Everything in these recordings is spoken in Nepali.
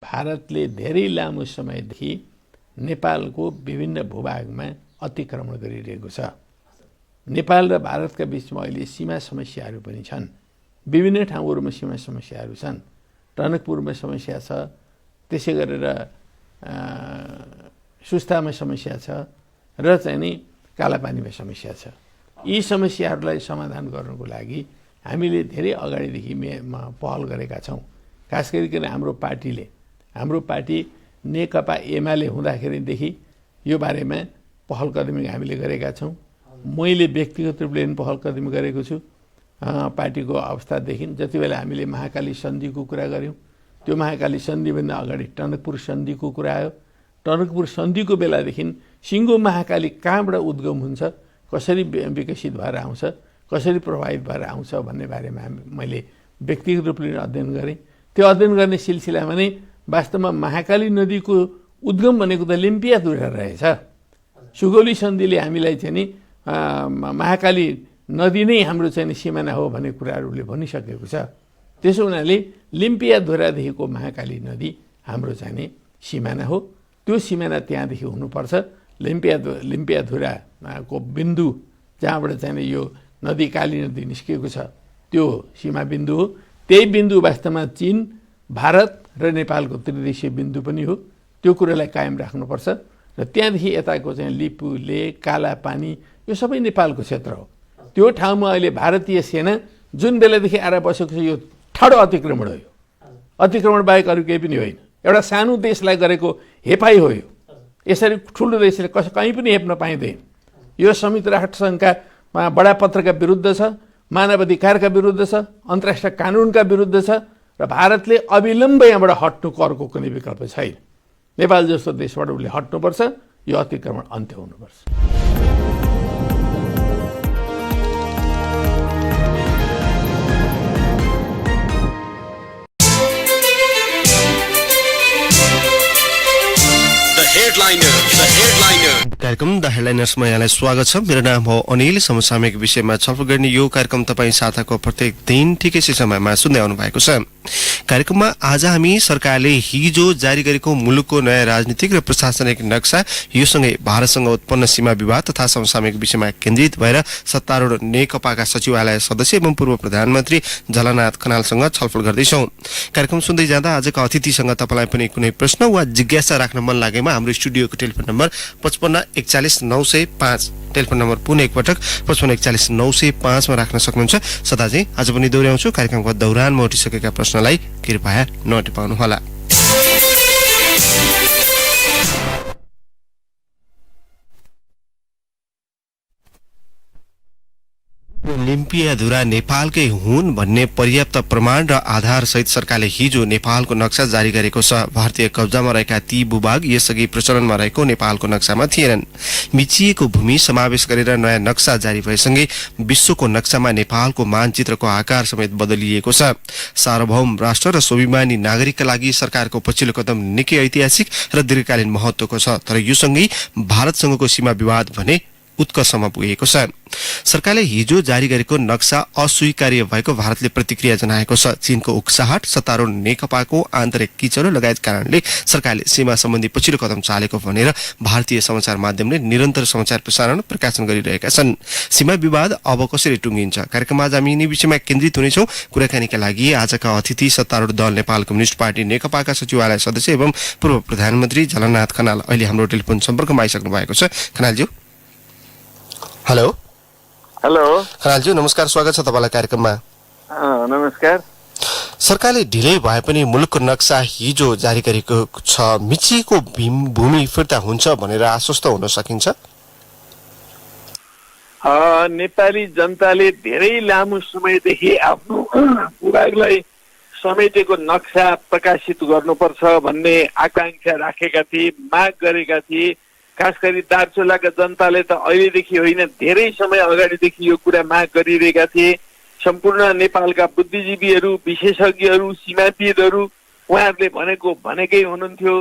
भारतले धेरै लामो समयदेखि नेपालको विभिन्न भूभागमा अतिक्रमण गरिरहेको छ। नेपाल र भारतका बीचमा अहिले सीमा समस्याहरू पनि छन्। विभिन्न ठाउँहरूमा सीमा समस्याहरू छन्। टनकपुरमा समस्या छ, त्यसै गरेर सुस्तामा समस्या छ र चाहिँ नि कालापानीमा समस्या छ। यी समस्याहरूलाई समाधान गर्नको लागि हामीले धेरै अगाडिदेखि पहल गरेका छौँ। खास गरिकन हाम्रो पार्टी नेकपा एमाले हुँदाखेरिदेखि यो बारेमा पहल कदमी हामीले गरेका छौँ। मैले व्यक्तिगत रूपले पनि पहल कदमी गरेको छु। पार्टीको अवस्थादेखि जति बेला हामीले महाकाली सन्धिको कुरा गऱ्यौँ, त्यो महाकाली सन्धिभन्दा अगाडि टनकपुर सन्धिको कुरा आयो। टनकपुर सन्धिको बेलादेखि सिङ्गो महाकाली कहाँबाट उद्गम हुन्छ, कसरी विकसित भएर आउँछ, कसरी प्रभावित भएर आउँछ भन्ने बारेमा मैले व्यक्तिगत रूपले अध्ययन गरेँ। त्यो अध्ययन गर्ने सिलसिलामा नै वास्तवमा महाकाली नदीको उद्गम भनेको त लिम्पियाधुरा रहेछ। सुगौली सन्धिले हामीलाई चाहिँ नि महाकाली नदी नै हाम्रो चाहिँ सिमाना हो भन्ने कुराहरूले भनिसकेको छ। त्यसो हुनाले लिम्पियाधुरादेखिको महाकाली नदी हाम्रो चाहिँ नि सिमाना हो। त्यो सिमाना त्यहाँदेखि हुनुपर्छ। लिम्पियाधुराको बिन्दु जहाँबाट चाहिँ यो नदी काली नदी निस्किएको छ त्यो सीमा बिन्दु हो। त्यही बिन्दु वास्तवमा चीन, भारत र नेपालको त्रिदेशीय बिन्दु पनि हो। त्यो कुरालाई कायम राख्नुपर्छ र त्यहाँदेखि यताको चाहिँ लिपु, लेक, कालापानी यो सबै नेपालको क्षेत्र हो। त्यो ठाउँमा अहिले भारतीय सेना जुन बेलादेखि आएर बसेको छ यो ठाडो अतिक्रमण हो। यो अतिक्रमण बाहेक अरू केही पनि होइन। एउटा सानो देशलाई गरेको हेपाइ हो। यो यसरी ठुलो देशले कहीँ पनि हेप्न पाइँदैन। यो संयुक्त राष्ट्रसङ्घका बडापत्रका विरुद्ध छ, मानवाधिकारका विरुद्ध छ, अन्तर्राष्ट्रिय कानुनका विरुद्ध छ र भारतले अविलम्ब यहाँबाट हट्नुको अर्को कुनै विकल्प छैन। नेपाल जस्तो देशबाट उसले हट्नुपर्छ। यो अतिक्रमण अन्त्य हुनुपर्छ। कार्यक्रम द हेडलाइनर्समा यहाँलाई स्वागत छ। मेरो नाम हो अनिल। समसामयिक विषयमा छलफल गर्ने यो कार्यक्रम तपाईँ साताको प्रत्येक दिन ठिकै समयमा सुन्दै आउनु भएको छ। कार्यक्रममा आज हामी सरकारले हिजो जारी गरेको मुलुकको नयाँ राजनीतिक र प्रशासनिक नक्सा, योसँगै भारतसँग उत्पन्न सीमा विवाद तथा समसामयिक विषयमा केन्द्रित भएर सत्तारूढ नेकपाका सचिवालय सदस्य एवं पूर्व प्रधानमन्त्री झलनाथ खनालसँग छलफल गर्दैछौँ। कार्यक्रम सुन्दै जाँदा आजका अतिथिसँग तपाईँलाई पनि कुनै प्रश्न वा जिज्ञासा राख्न मन लागेमा हाम्रो स्टुडियोको टेलिफोन नम्बर 55414905, टेलिफोन नम्बर पुनः एकपटक 55414905 मा राख्न सक्नुहुन्छ। सदाझै आज पनि दोहोऱ्याउँछु, कार्यक्रमको दौरानमा उठिसकेका प्रश्नलाई कृपया नटिपाउनुहोला। लिम्पियाधुरा नेपालकै हुन् भन्ने पर्याप्त प्रमाण र आधार सहित सरकारले हिजो नेपालको नक्सा जारी गरेको छ। भारतीय कब्जामा रहेका ती भूभाग यसअघि प्रचलनमा रहेको नेपालको नक्सामा थिएनन्। मिचिएको भूमि समावेश गरेर नयाँ नक्सा जारी भएसँगै विश्वको नक्सामा नेपालको मानचित्रको आकार समेत बदलिएको छ। सार्वभौम राष्ट्र र स्वाभिमानी नागरिकका लागि सरकारको पछिल्लो कदम निकै ऐतिहासिक र दीर्घकालीन महत्त्वको छ। तर यो सँगै भारतसँगको सीमा विवाद भने उत्कर्षमा पुगेको छ। सरकारले हिजो जारी गरेको नक्सा अस्वीकार्य भएको भारतले प्रतिक्रिया जनाएको छ। चीनको उक्साहट, सत्तारूढ नेकपाको आन्तरिक किचलो लगायत कारणले सरकारले सीमा सम्बन्धी पछिल्लो कदम चालेको भनेर भारतीय समाचार माध्यमले निरन्तर समाचार प्रकाशन गरिरहेका छन्। सीमा विवाद अब कसरी टुङ्गिन्छ? कार्यक्रममा आज हामी यिनी विषयमा केन्द्रित हुनेछौँ। कुराकानीका लागि आजका अतिथि सत्तारूढ दल नेपाल कम्युनिस्ट पार्टी नेकपाका सचिवालय सदस्य एवं पूर्व प्रधानमन्त्री झलनाथ खनाल अहिले हाम्रो टेलिफोन सम्पर्कमा आइसक्नु भएको छ। खनालज्यू, हेलो। हेलो खनालज्यू, नमस्कार, स्वागत छ तपाईँलाई कार्यक्रममा। नमस्कार। सरकारले ढिलै भए पनि मुलुकको नक्सा हिजो जारी गरेको छ। मिचिएको भूमि फिर्ता हुन्छ भनेर आश्वस्त हुन सकिन्छ? नेपाली जनताले धेरै लामो समयदेखि आफ्नो भूभागलाई समेटेको नक्सा प्रकाशित गर्नुपर्छ भन्ने आकांक्षा राखेका थिए, माग गरेका थिए। खास गरी दार्चुलाका जनताले त अहिलेदेखि होइन, धेरै समय अगाडिदेखि यो कुरा माग गरिरहेका थिए। सम्पूर्ण नेपालका बुद्धिजीवीहरू, विशेषज्ञहरू, सीमाविदहरू उहाँहरूले भनेकै हुनुहुन्थ्यो।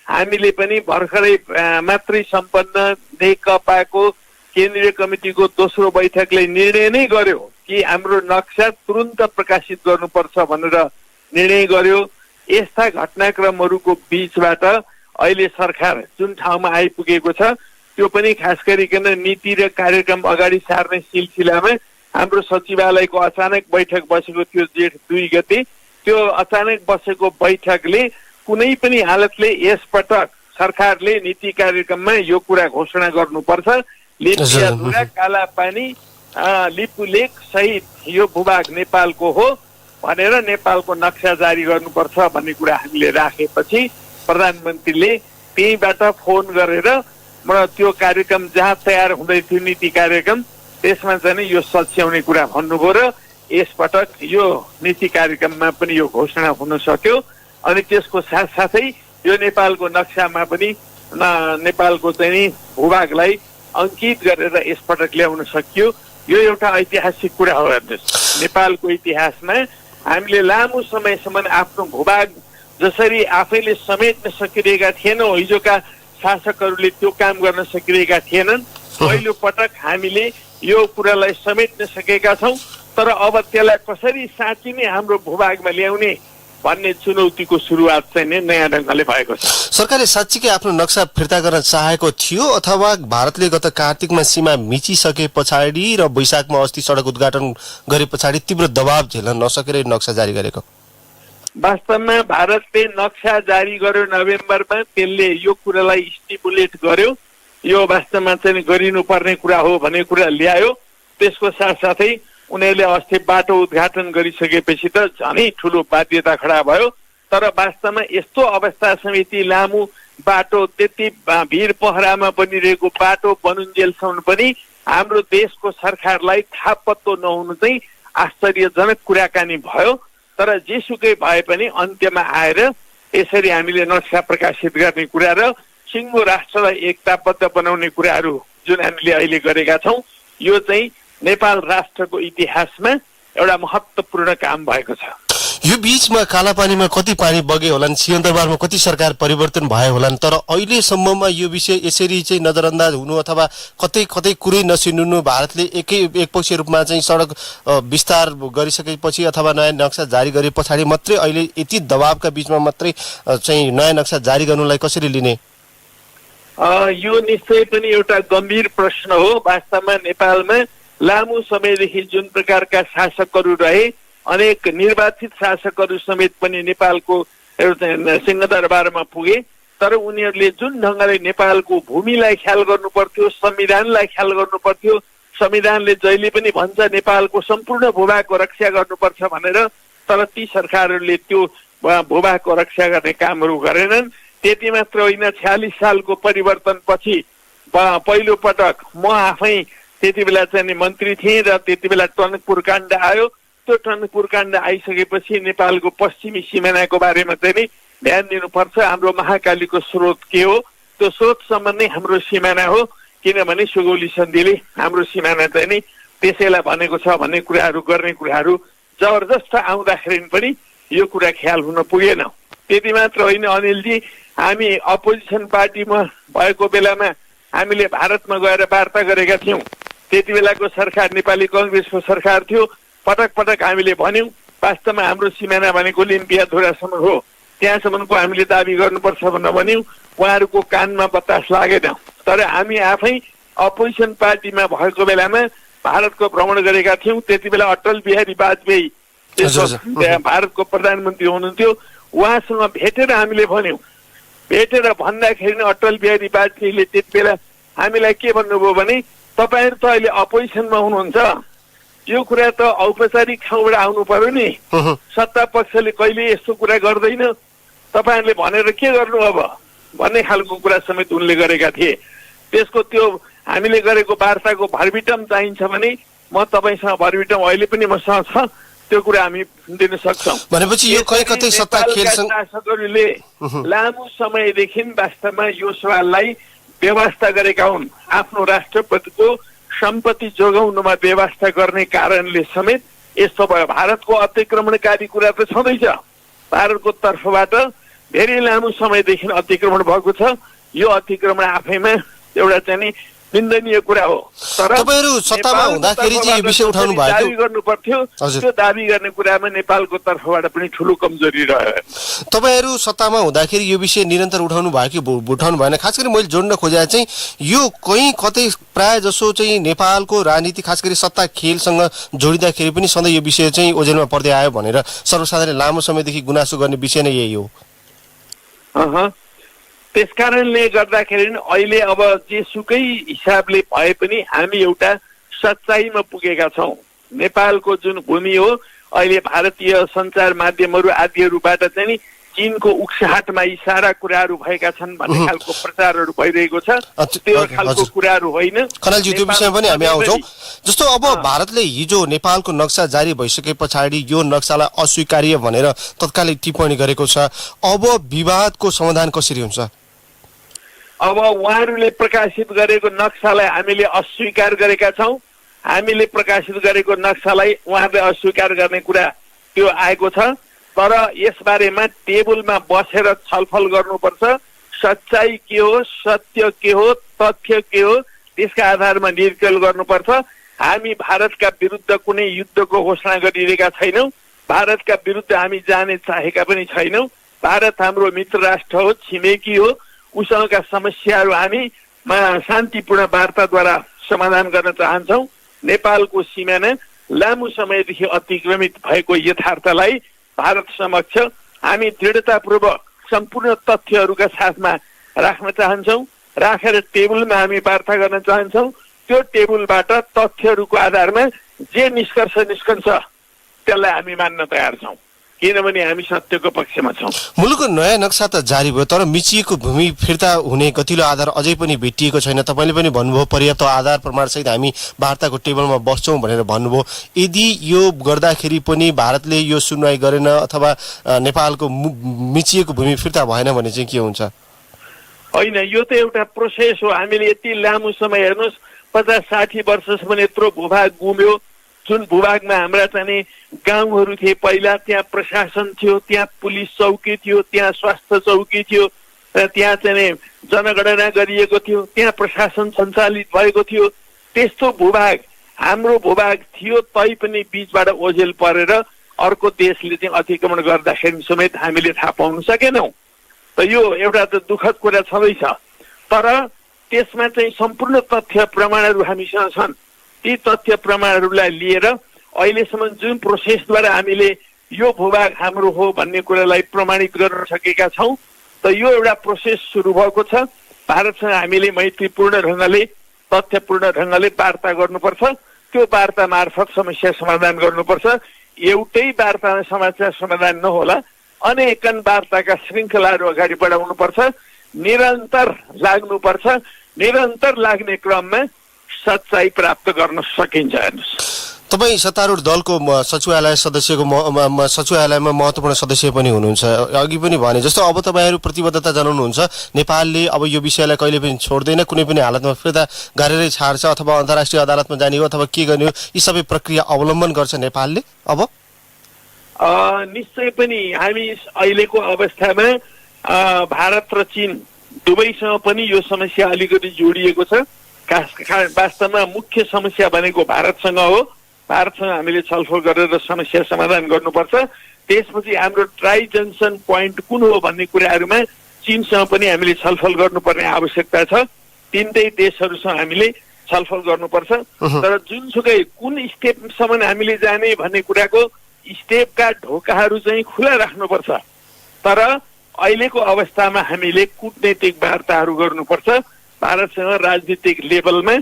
हामीले पनि भर्खरै मातृ सम्पन्न नेकपाको केन्द्रीय कमिटीको दोस्रो बैठकले निर्णय नै गर्यो कि हाम्रो नक्सा तुरुन्त प्रकाशित गर्नुपर्छ भनेर निर्णय गर्यो। यस्ता घटनाक्रमहरूको बीचबाट अहिले सरकार जुन ठाउँमा आइपुगेको छ त्यो पनि खास गरिकन नीति र कार्यक्रम अगाडि सार्ने सिलसिलामा हाम्रो सचिवालयको अचानक बैठक बसेको थियो जेठ 2 गते। त्यो अचानक बसेको बैठकले कुनै पनि हालतले यसपटक सरकारले नीति कार्यक्रममा यो कुरा घोषणा गर्नुपर्छ, लिम्पियाधुरा, कालापानी, लिपुलेक सहित यो भूभाग नेपालको हो भनेर नेपालको नक्सा जारी गर्नुपर्छ भन्ने कुरा हामीले राखेपछि प्रधानमन्त्रीले त्यहीबाट फोन गरेर त्यो कार्यक्रम जहाँ तयार हुँदै थियो नीति कार्यक्रम त्यसमा चाहिँ यो सच्याउने कुरा भन्नुभयो र यसपटक यो नीति कार्यक्रममा पनि यो घोषणा हुन सक्यो। अनि त्यसको साथसाथै यो नेपालको नक्सामा पनि नेपालको चाहिँ भूभागलाई अङ्कित गरेर यसपटक ल्याउन सकियो। यो एउटा ऐतिहासिक कुरा हो। हेर्नुहोस्, नेपालको इतिहासमा हामीले लामो समयसम्म आफ्नो भूभाग जसरी आफैले समेट्न सकिरहेका थिएनौँ, हिजोका शासकहरूले त्यो काम गर्न सकिरहेका थिएनन्, पहिलो पटक हामीले यो कुरालाई समेट्न सकेका छौँ। तर अब त्यसलाई कसरी साँच्ची नै हाम्रो भूभागमा ल्याउने भन्ने चुनौतीको सुरुवात चाहिँ नयाँ ढङ्गले भएको छ। सरकारले साँच्चीकै आफ्नो नक्सा फिर्ता गर्न चाहेको थियो अथवा भारतले गत कार्तिकमा सीमा मिचिसके पछाडि र वैशाखमा अस्ति सडक उद्घाटन गरे पछाडि तीव्र दबाव झेल्न नसकेर नक्सा जारी गरेको? वास्तवमा भारतले नक्सा जारी गर्यो नोभेम्बरमा, त्यसले यो कुरालाई स्टिपुलेट गर्यो, यो वास्तवमा चाहिँ गरिनुपर्ने कुरा हो भन्ने कुरा ल्यायो। त्यसको साथसाथै उनीहरूले अस्ति बाटो उद्घाटन गरिसकेपछि त झनै ठुलो बाध्यता खडा भयो। तर वास्तवमा यस्तो अवस्था समिति लामो बाटो त्यति भिड पहरामा बनिरहेको बाटो बनुन्जेलसम्म पनि हाम्रो देशको सरकारलाई थाहा पत्तो नहुनु चाहिँ आश्चर्यजनक कुराकानी भयो। तर जेसुकै भए पनि अन्त्यमा आएर यसरी हामीले नक्सा प्रकाशित गर्ने कुरा र सिङ्गो राष्ट्रलाई एकताबद्ध बनाउने कुराहरू जुन हामीले अहिले गरेका छौँ, यो चाहिँ नेपाल राष्ट्रको इतिहासमा एउटा महत्त्वपूर्ण काम भएको छ। यो बीचमा कालापानीमा कति पानी बगे होलान्, सिंहदरबारमा कति सरकार परिवर्तन भए होलान्, तर अहिलेसम्ममा यो विषय यसरी चाहिँ नजरअन्दाज हुनु अथवा कतै कतै कुरै नसुनिनु, भारतले एकपक्षीय रूपमा चाहिँ सडक विस्तार गरिसकेपछि अथवा नयाँ नक्सा जारी गरे पछाडि मात्रै अहिले यति दबावका बीचमा मात्रै चाहिँ नयाँ नक्सा जारी गर्नुलाई कसरी लिने? यो निश्चय पनि एउटा गम्भीर प्रश्न हो। वास्तवमा नेपालमा लामो समयदेखि जुन प्रकारका शासकहरू रहे, अनेक निर्वाचित शासकहरू समेत पनि नेपालको सिंहदरबारमा पुगे, तर उनीहरूले जुन ढङ्गले नेपालको भूमिलाई ख्याल गर्नु पर्थ्यो, संविधानलाई ख्याल गर्नु पर्थ्यो, संविधानले जहिले पनि भन्छ नेपालको सम्पूर्ण भूभागको रक्षा गर्नुपर्छ भनेर, तर ती सरकारहरूले त्यो भूभागको रक्षा गर्ने कामहरू गरेनन्। त्यति मात्र होइन, 46 सालको परिवर्तनपछि पहिलो पटक म आफै त्यति बेला चाहिँ मन्त्री थिएँ र त्यति बेला टनकपुर काण्ड आयो। त्यो टनकपुर काण्ड आइसकेपछि नेपालको पश्चिमी सिमानाको बारेमा चाहिँ ध्यान दिनुपर्छ। हाम्रो महाकालीको स्रोत के हो, त्यो स्रोतसम्म नै हाम्रो सिमाना हो, किनभने सुगौली सन्धिले हाम्रो सिमाना चाहिँ नि त्यसैलाई भनेको छ भन्ने कुराहरू गर्ने कुराहरू जबरजस्त आउँदाखेरि पनि यो कुरा ख्याल हुन पुगेन। त्यति मात्र होइन अनिलजी, हामी अपोजिसन पार्टीमा भएको बेलामा हामीले भारतमा गएर वार्ता गरेका थियौँ। त्यति बेलाको सरकार नेपाली कङ्ग्रेसको सरकार थियो। पटक पटक हामीले भन्यौँ वास्तवमा हाम्रो सिमाना भनेको लिम्पियाधुरासम्म हो, त्यहाँसम्मको हामीले दाबी गर्नुपर्छ भनेर भन्यौँ। उहाँहरूको कानमा बतास लागेन। तर हामी आफै अपोजिसन पार्टीमा भएको बेलामा भारतको भ्रमण गरेका थियौँ। त्यति बेला अटल बिहारी वाजपेयी भारतको प्रधानमन्त्री हुनुहुन्थ्यो। उहाँसँग भेटेर हामीले भन्यौँ। भेटेर भन्दाखेरि अटल बिहारी वाजपेयीले त्यति बेला हामीलाई के भन्नुभयो भने, तपाईँहरू त अहिले अपोजिसनमा हुनुहुन्छ, यो कुरा त औपचारिक ठाउँबाट आउनु पर्यो नि, सत्ता पक्षले कहिले यस्तो कुरा गर्दैन, तपाईँहरूले भनेर के गर्नु अब भन्ने खालको कुरा समेत उनले गरेका थिए। त्यसको त्यो हामीले गरेको वार्ताको भरभिटम चाहिन्छ भने म तपाईँसँग भरभिटम अहिले पनि मसँग छ, त्यो कुरा हामी दिन सक्छौँ। भनेपछि यो कतै सत्ता खेलसँग शासकहरूले लामो समयदेखि वास्तवमा यो सवाललाई व्यवस्था गरेका हुन्। आफ्नो राष्ट्रपतिको सम्पत्ति जोगाउनुमा व्यवस्था गर्ने कारणले समेत यस्तो भयो। भारतको अतिक्रमणकारी कुरा त छँदैछ, भारतको तर्फबाट धेरै लामो समयदेखि अतिक्रमण भएको छ। यो अतिक्रमण आफैमा एउटा चाहिँ नि निन्दनीय कुरा हो। तर तपाईहरु सत्तामा हुँदाखेरि चाहिँ यो विषय उठाउनु भएको दाबी गर्नु पर्थ्यो, त्यो दाबी गर्ने कुरामा नेपालको तर्फबाट पनि ठूलो कमजोरी रह्यो। तपाईहरु सत्तामा हुँदाखेरि यो विषय निरन्तर उठाउनु भयो कि उठाउनु भएन? खास गरी मैले जोड्न खोजेको चाहिँ यो कहीँ कतै प्राय जसो चाहिँ नेपालको राजनीति खास गरी सत्ता खेलसँग जोडिँदाखेरि पनि सधैँ यो विषय चाहिँ ओझेलमा पर्दै आयो भनेर सर्वसाधारणले लामो समयदेखि गुनासो गर्ने विषय नै यही हो। त्यसकारणले गर्दाखेरि अहिले अब जेसुकै हिसाबले भए पनि हामी एउटा सच्चाइमा पुगेका छौँ। नेपालको जुन भूमि हो अहिले भारतीय सञ्चार माध्यमहरू आदिहरूबाट चाहिँ चीनको उक्साहटमा यी सारा कुराहरू भएका छन् भन्ने खालको प्रचारहरू भइरहेको छ। त्यो खालको कुराहरू होइन। खनालजी त्यो विषयमा पनि हामी आउँछौँ। जस्तो अब भारतले हिजो नेपालको नक्सा जारी भइसके पछाडि यो नक्सालाई अस्वीकार्य भनेर तत्कालै टिप्पणी गरेको छ। अब विवादको समाधान कसरी हुन्छ? अब उहाँहरूले प्रकाशित गरेको नक्सालाई हामीले अस्वीकार गरेका छौँ। हामीले प्रकाशित गरेको नक्सालाई उहाँहरूले अस्वीकार गर्ने कुरा त्यो आएको छ। तर यसबारेमा टेबलमा बसेर छलफल गर्नुपर्छ। सच्चाइ के हो, सत्य के हो, तथ्य के हो, त्यसका आधारमा निर्णय गर्नुपर्छ। हामी भारतका विरुद्ध कुनै युद्धको घोषणा गरिरहेका छैनौँ। भारतका विरुद्ध हामी जाने चाहेका पनि छैनौँ। भारत हाम्रो मित्र राष्ट्र हो, छिमेकी हो। उसँगका समस्याहरू हामी शान्तिपूर्ण वार्ताद्वारा समाधान गर्न चाहन्छौँ। नेपालको सिमाना लामो समयदेखि अतिक्रमित भएको यथार्थलाई भारत समक्ष हामी दृढतापूर्वक सम्पूर्ण तथ्यहरूका साथमा राख्न चाहन्छौँ। राखेर टेबलमा हामी वार्ता गर्न चाहन्छौँ। त्यो टेबलबाट तथ्यहरूको आधारमा जे निष्कर्ष निस्कन्छ त्यसलाई हामी मान्न तयार छौँ, किनभने हामी सत्यको पक्षमा छौँ। मुलुकको नयाँ नक्सा त जारी भयो, तर मिचिएको भूमि फिर्ता हुने गतिलो आधार अझै पनि भेटिएको छैन। तपाईँले पनि भन्नुभयो पर्याप्त आधार प्रमाणसहित हामी वार्ताको टेबलमा बस्छौँ भनेर भन्नुभयो। यदि यो गर्दाखेरि पनि भारतले यो सुनवाई गरेन अथवा नेपालको मिचिएको भूमि फिर्ता भएन भने चाहिँ के हुन्छ? होइन, यो त एउटा प्रोसेस हो। हामीले यति लामो समय हेर्नुहोस्, 50-60 वर्षसम्म यत्रो भूभाग गुम्यो। जुन भूभागमा हाम्रा चाहिँ गाउँहरू थिए, पहिला त्यहाँ प्रशासन थियो, त्यहाँ पुलिस चौकी थियो, त्यहाँ स्वास्थ्य चौकी थियो, र त्यहाँ चाहिँ जनगणना गरिएको थियो, त्यहाँ प्रशासन सञ्चालित भएको थियो। त्यस्तो भूभाग हाम्रो भूभाग थियो, तैपनि बीचबाट ओझेल परेर अर्को देशले चाहिँ अतिक्रमण गर्दाखेरि समेत हामीले थाहा पाउन सकेनौँ। त यो एउटा त दुःखद कुरा छँदैछ। तर त्यसमा चाहिँ सम्पूर्ण तथ्य प्रमाणहरू हामीसँग छन्। ती तथ्य प्रमाणहरूलाई लिएर अहिलेसम्म जुन प्रोसेसद्वारा हामीले यो भूभाग हाम्रो हो भन्ने कुरालाई प्रमाणित गर्न सकेका छौँ। त यो एउटा प्रोसेस सुरु भएको छ। भारतसँग हामीले मैत्रीपूर्ण ढङ्गले, तथ्यपूर्ण ढङ्गले वार्ता गर्नुपर्छ। त्यो वार्ता मार्फत समस्या समाधान गर्नुपर्छ। एउटै वार्तामा समस्या समाधान नहोला, अनेकन वार्ताका श्रृङ्खलाहरू अगाडि बढाउनुपर्छ। निरन्तर लाग्नुपर्छ। निरन्तर लाग्ने क्रममा सच्चाइ प्राप्त गर्न सकिन्छ। हेर्नुहोस्, तपाईँ सत्तारूढ दलको सचिवालय सदस्यको सचिवालयमा महत्त्वपूर्ण सदस्य पनि हुनुहुन्छ। अघि पनि भने जस्तो अब तपाईँहरू प्रतिबद्धता जनाउनुहुन्छ नेपालले अब यो विषयलाई कहिले पनि छोड्दैन, कुनै पनि हालतमा फिर्ता गरेरै छाड्छ अथवा अन्तर्राष्ट्रिय अदालतमा जाने हो अथवा के गर्ने हो, यी सबै प्रक्रिया अवलम्बन गर्छ नेपालले। अब निश्चय पनि हामी अहिलेको अवस्थामा भारत र चीन दुवैसँग पनि यो समस्या अलिकति जोडिएको छ। वास्तवमा मुख्य समस्या भनेको भारतसँग हो। भारतसँग हामीले छलफल गरेर समस्या समाधान गर्नुपर्छ। त्यसपछि हाम्रो ट्राई जङ्सन पोइन्ट कुन हो भन्ने कुराहरूमा चीनसँग पनि हामीले छलफल गर्नुपर्ने आवश्यकता छ। तीनटै देशहरूसँग हामीले छलफल गर्नुपर्छ। तर जुनसुकै कुन स्टेपसम्म हामीले जाने भन्ने कुराको स्टेपका ढोकाहरू चाहिँ खुला राख्नुपर्छ। तर अहिलेको अवस्थामा हामीले कूटनैतिक वार्ताहरू गर्नुपर्छ। भारतसँग राजनीतिक लेभलमा,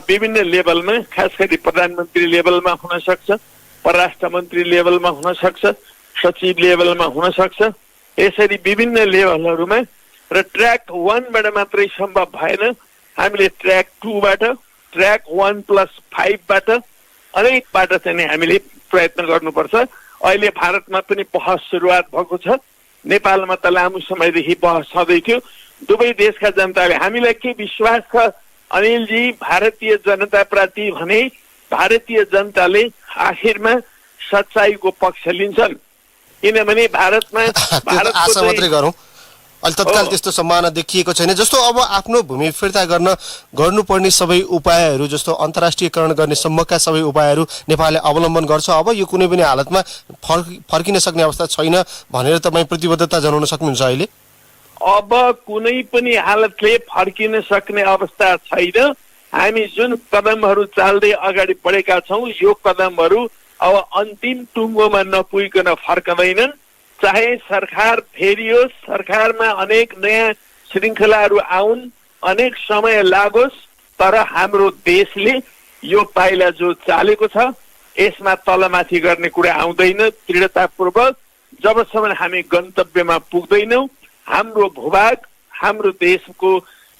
विभिन्न लेभलमा, खास गरी प्रधानमन्त्री लेभलमा हुन सक्छ, परराष्ट्र मन्त्री लेभलमा हुन सक्छ, सचिव लेभलमा हुन सक्छ। यसरी विभिन्न लेभलहरूमा र ट्र्याक 1बाट मात्रै सम्भव भएन। हामीले ट्र्याक 2बाट, ट्र्याक 1+5बाट, अनेकबाट चाहिँ हामीले प्रयत्न गर्नुपर्छ। अहिले भारतमा पनि बहस सुरुवात भएको छ। नेपालमा त लामो समयदेखि बहस छँदै थियो। दुवै देशका जनताले हामीलाई के विश्वास छ अनिलजी भारतीय जनताप्रति भने भारतीय जनताले आखिरमा सच्चाइको पक्ष लिन्छन्। किनभने भारतमा आशा मात्रै गरौँ। अहिले तत्काल त्यस्तो सम्भावना देखिएको छैन। जस्तो अब आफ्नो भूमि फिर्ता गर्नुपर्ने सबै उपायहरू जस्तो अन्तर्राष्ट्रियकरण गर्ने सम्मका सबै उपायहरू नेपालले अवलम्बन गर्छ, अब यो कुनै पनि हालतमा फर्किन सक्ने अवस्था छैन भनेर तपाईँ प्रतिबद्धता जनाउन सक्नुहुन्छ अहिले? अब कुनै पनि हालतले फर्किन सक्ने अवस्था छैन। हामी जुन कदमहरू चाल्दै अगाडि बढेका छौँ यो कदमहरू अब अन्तिम टुङ्गोमा नपुगिकन फर्कँदैनन्। चाहे सरकार फेरियोस्, सरकारमा अनेक नयाँ श्रृङ्खलाहरू आउन्, अनेक समय लागोस्, तर हाम्रो देशले यो पाइला जो चालेको छ यसमा तलमाथि गर्ने कुरा आउँदैन। दृढतापूर्वक जबसम्म हामी गन्तव्यमा पुग्दैनौँ हाम्रो भूभाग हाम्रो देशको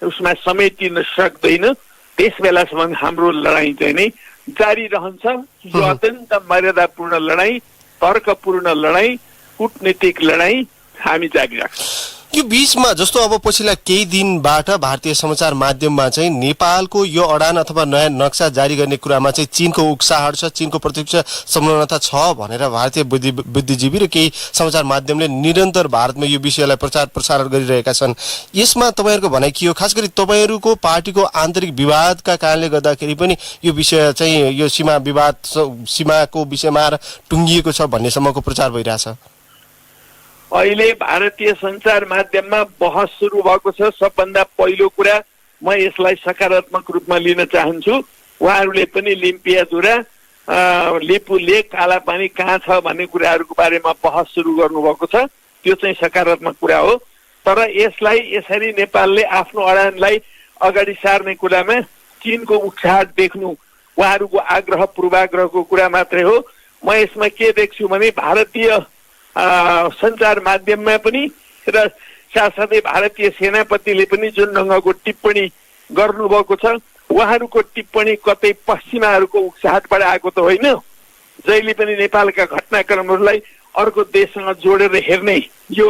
उसमा समेटिन सक्दैन, त्यस बेलासम्म हाम्रो लडाइँ चाहिँ नै जारी रहन्छ। यो अत्यन्त मर्यादापूर्ण लडाइँ, तर्कपूर्ण लडाइँ, कूटनीतिक लडाइँ हामी जारी राख्छौँ। यो बीचमा जस्तो अब पछिल्ला केही दिनबाट भारतीय समाचार माध्यममा चाहिँ नेपालको यो अडान अथवा नयाँ नक्सा जारी गर्ने कुरामा चाहिँ चीनको उक्साहट छ, चीनको प्रत्यक्ष संलग्नता छ भनेर भारतीय बुद्धिजीवी र केही समाचार माध्यमले निरन्तर भारतमा यो विषयलाई प्रचार प्रसार गरिरहेका छन्। यसमा तपाईँहरूको भनाइ के हो? खास गरी तपाईँहरूको पार्टीको आन्तरिक विवादका कारणले गर्दाखेरि पनि यो विषय चाहिँ यो सीमाको विषयमा टुङ्गिएको छ भन्नेसम्मको प्रचार भइरहेछ। अहिले भारतीय सञ्चार माध्यममा बहस सुरु भएको छ। सबभन्दा पहिलो कुरा म यसलाई सकारात्मक रूपमा लिन चाहन्छु। उहाँहरूले पनि लिम्पियाधुरा, लिपु लेक, कालापानी कहाँ छ भन्ने कुराहरूको बारेमा बहस सुरु गर्नुभएको छ। त्यो चाहिँ सकारात्मक कुरा हो। तर यसलाई यसरी नेपालले आफ्नो अडानलाई अगाडि सार्ने कुरामा चीनको उक्साहट देख्नु उहाँहरूको आग्रह पूर्वाग्रहको कुरा मात्रै हो। म यसमा के देख्छु भने भारतीय सञ्चार माध्यममा पनि र साथसाथै भारतीय सेनापतिले पनि जुन ढङ्गको टिप्पणी गर्नुभएको छ उहाँहरूको टिप्पणी कतै पश्चिमाहरूको उक्साहटबाट आएको त होइन। जहिले पनि नेपालका घटनाक्रमहरूलाई अर्को देशसँग जोडेर हेर्ने यो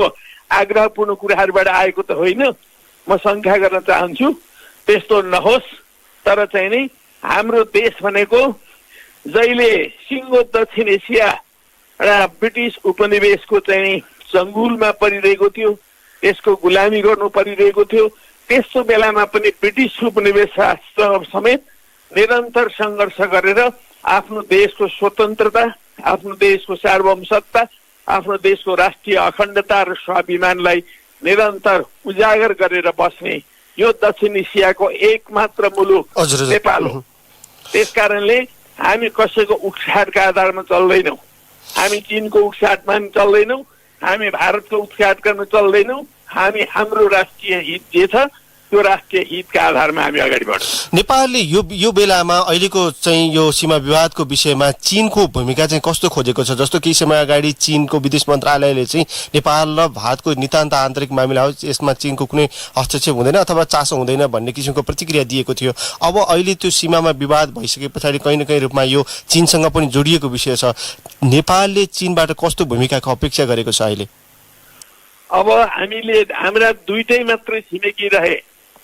आग्रहपूर्ण कुराहरूबाट आएको त होइन। म शङ्का गर्न चाहन्छु त्यस्तो नहोस्। तर चाहिँ नि हाम्रो देश भनेको जहिले सिङ्गो दक्षिण एसिया एउटा ब्रिटिस उपनिवेशको चाहिँ चङ्गुलमा परिरहेको थियो, त्यसको गुलामी गर्नु परिरहेको थियो, त्यस्तो बेलामा पनि ब्रिटिस उपनिवेश समेत निरन्तर सङ्घर्ष गरेर आफ्नो देशको स्वतन्त्रता, आफ्नो देशको सार्वभौमसत्ता, आफ्नो देशको राष्ट्रिय अखण्डता र स्वाभिमानलाई निरन्तर उजागर गरेर बस्ने यो दक्षिण एसियाको एकमात्र मुलुक नेपाल हो। त्यसकारणले हामी कसैको उक्साहटका आधारमा चल्दैनौँ। हामी चीनको उक्साहटमा पनि चल्दैनौँ, हामी भारतको उक्साहटमा चल्दैनौँ। हामी हाम्रो राष्ट्रिय हित जे छ त्यो राष्ट्रिय हितका आधारमा हामी अगाडि बढ्छौँ। नेपालले यो बेलामा अहिलेको चाहिँ यो सीमा विवादको विषयमा चीनको भूमिका चाहिँ कस्तो खोजेको छ? जस्तो केही समय अगाडि चीनको विदेश मन्त्रालयले चाहिँ नेपाल र भारतको नितान्त आन्तरिक मामिला हो, यसमा चीनको कुनै हस्तक्षेप हुँदैन अथवा चासो हुँदैन भन्ने किसिमको प्रतिक्रिया दिएको थियो। अब अहिले त्यो सीमामा विवाद भइसके पछाडि कहीँ न कहीँ रूपमा यो चीनसँग पनि जोडिएको विषय छ। नेपालले चीनबाट कस्तो भूमिकाको अपेक्षा गरेको छ अहिले? अब हामीले हाम्रा दुईटै मात्रै छिमेकी रहे,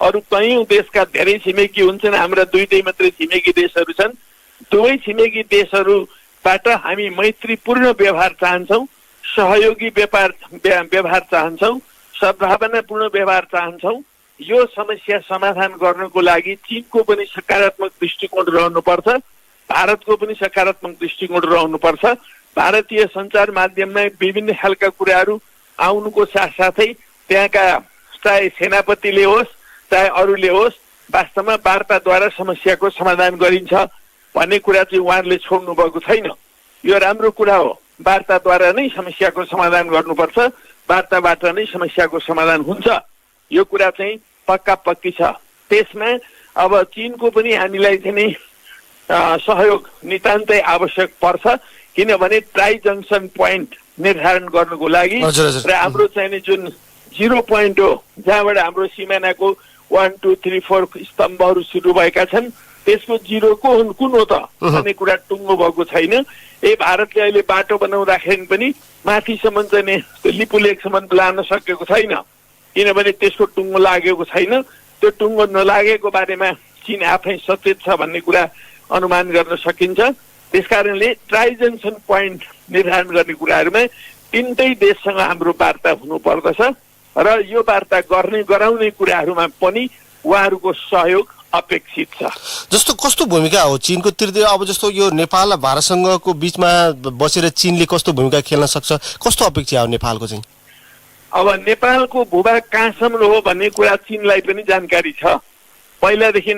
अरू कयौँ देशका धेरै छिमेकी हुन्छन्, हाम्रा दुईटै मात्रै छिमेकी देशहरू छन्। दुवै छिमेकी देशहरूबाट हामी मैत्रीपूर्ण व्यवहार चाहन्छौँ, सहयोगी व्यवहार चाहन्छौँ, सद्भावनापूर्ण व्यवहार चाहन्छौँ। यो समस्या समाधान गर्नको लागि चीनको पनि सकारात्मक दृष्टिकोण रहनुपर्छ, भारतको पनि सकारात्मक दृष्टिकोण रहनुपर्छ। भारतीय सञ्चार माध्यममा विभिन्न खालका कुराहरू आउनुको साथसाथै त्यहाँका चाहे सेनापतिले होस् चाहे अरूले होस् वास्तवमा वार्ताद्वारा समस्याको समाधान गरिन्छ भन्ने कुरा चाहिँ उहाँहरूले छोड्नु भएको छैन। यो राम्रो कुरा हो। वार्ताद्वारा नै समस्याको समाधान गर्नुपर्छ, वार्ताबाट नै समस्याको समाधान हुन्छ। यो कुरा चाहिँ पक्का पक्की छ। त्यसमा अब चीनको पनि हामीलाई चाहिँ सहयोग नितान्तै आवश्यक पर्छ, किनभने ट्राई जङ्सन पोइन्ट निर्धारण गर्नुको लागि र हाम्रो चाहिँ जुन 0 पोइन्ट हो जहाँबाट हाम्रो सिमानाको 1, 2, 3, 4 स्तम्भहरू सुरु भएका छन् त्यसको 0 कुन हो त भन्ने कुरा टुङ्गो भएको छैन। भारतले अहिले बाटो बनाउँदाखेरि पनि माथिसम्म चाहिँ लिपुलेकसम्म लान सकेको छैन, किनभने त्यसको टुङ्गो लागेको छैन। त्यो टुङ्गो नलागेको बारेमा चीन आफै सचेत छ भन्ने कुरा अनुमान गर्न सकिन्छ। त्यसकारणले ट्राई जङ्सन पोइन्ट निर्धारण गर्ने कुराहरूमा तिनटै देशसँग हाम्रो वार्ता हुनुपर्दछ र यो वार्ता गराउने कुराहरूमा पनि उहाँहरूको सहयोग अपेक्षित छ। जस्तो कस्तो भूमिका हो चीनको तृतीय, अब जस्तो यो नेपाल र भारतसँगको बीचमा बसेर चीनले कस्तो भूमिका खेल्न सक्छ, कस्तो अपेक्षा हो नेपालको चाहिँ? अब नेपालको भूभाग कहाँसम्म हो भन्ने कुरा चीनलाई पनि जानकारी छ। पहिलादेखि